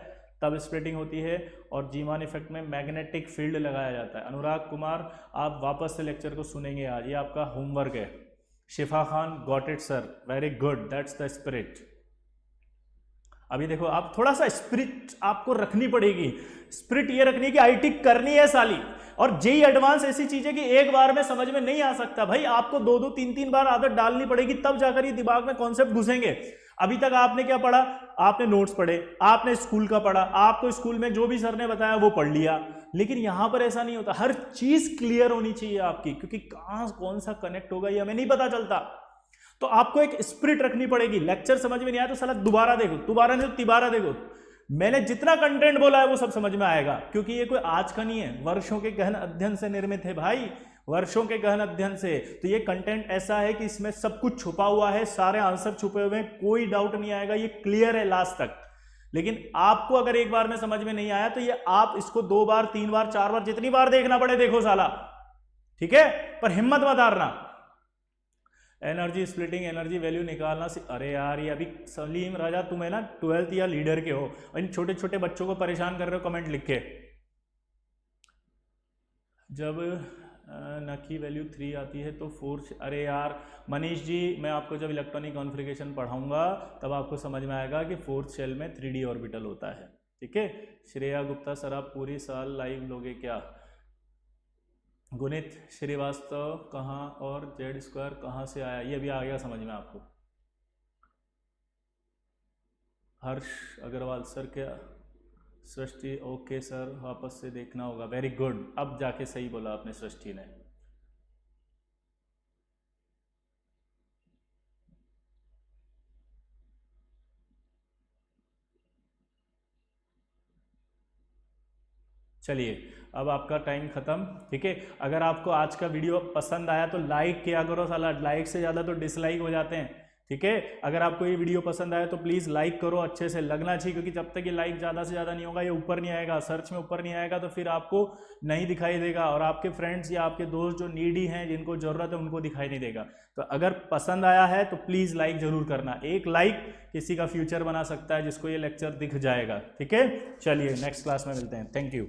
तब स्प्लिटिंग होती है, और जीमन इफेक्ट में मैग्नेटिक फील्ड लगाया जाता है। अनुराग कुमार, आप वापस से लेक्चर को सुनेंगे आज, ये आपका होमवर्क है। शिफा Khan, got it sir, very good, that's the spirit. अभी देखो, आप थोड़ा सा स्पिरिट आपको रखनी पड़ेगी। स्पिरिट ये रखनी है कि आईटी करनी है साली, और जेई एडवांस ऐसी चीज है कि एक बार में समझ में नहीं आ सकता भाई, आपको 2-2, 3-3 बार आदत डालनी पड़ेगी, तब जाकर ये दिमाग में कॉन्सेप्ट घुसेंगे। अभी तक आपने क्या पढ़ा? आपने नोट्स पढ़े, आपने स्कूल का पढ़ा, आपको स्कूल में जो भी सर ने बताया वो पढ़ लिया, लेकिन यहां पर ऐसा नहीं होता। हर चीज क्लियर होनी चाहिए आपकी, क्योंकि कहां कौन सा कनेक्ट होगा ये हमें नहीं पता चलता। तो आपको एक स्पिरिट रखनी पड़ेगी। लेक्चर समझ में नहीं आया तो साला दोबारा देखो, दोबारा नहीं तो तिबारा देखो। मैंने जितना कंटेंट बोला है वो सब समझ में आएगा, क्योंकि ये कोई आज का नहीं है, वर्षों के गहन अध्ययन से निर्मित है भाई, वर्षों के गहन अध्ययन से। तो ये कंटेंट ऐसा है कि इसमें सब कुछ छुपा हुआ है, सारे आंसर छुपे हुए हैं, कोई डाउट नहीं आएगा, ये क्लियर है लास्ट तक। लेकिन आपको अगर एक बार में समझ में नहीं आया तो ये आप इसको 2 बार 3 बार 4 बार जितनी बार देखना पड़े देखो साला, ठीक है, पर हिम्मत मत हारना। एनर्जी स्प्लिटिंग, एनर्जी वैल्यू निकालना अरे यार ये अभी सलीम राजा तुम है ना 12th या लीडर के हो, इन छोटे छोटे बच्चों को परेशान कर रहे हो कमेंट लिख के। जब न की वैल्यू 3 आती है तो 4, अरे यार मनीष जी मैं आपको जब इलेक्ट्रॉनिक कॉन्फ़िगरेशन पढ़ाऊंगा तब आपको समझ में आएगा कि 4th शेल में 3D ऑर्बिटल होता है, ठीक है। श्रेया गुप्ता सर आप पूरी साल लाइव लोगे क्या? गुणित श्रीवास्तव कहाँ और जेड स्क्वायर कहाँ से आया, ये भी आ गया समझ में आपको। हर्ष अग्रवाल सर क्या सृष्टि, ओके सर वापस से देखना होगा, वेरी गुड, अब जाके सही बोला आपने सृष्टि ने। चलिए अब आपका टाइम खत्म, ठीक है। अगर आपको आज का वीडियो पसंद आया तो लाइक किया करो साला, लाइक से ज़्यादा तो डिसलाइक हो जाते हैं, ठीक है। अगर आपको ये वीडियो पसंद आया तो प्लीज़ लाइक करो, अच्छे से लगना चाहिए, क्योंकि जब तक ये लाइक ज़्यादा से ज़्यादा नहीं होगा ये ऊपर नहीं आएगा, सर्च में ऊपर नहीं आएगा, तो फिर आपको नहीं दिखाई देगा और आपके फ्रेंड्स या आपके दोस्त जो नीडी हैं जिनको ज़रूरत है उनको दिखाई नहीं देगा। तो अगर पसंद आया है तो प्लीज़ लाइक ज़रूर करना, एक लाइक किसी का फ्यूचर बना सकता है जिसको ये लेक्चर दिख जाएगा, ठीक है। चलिए नेक्स्ट क्लास में मिलते हैं, थैंक यू।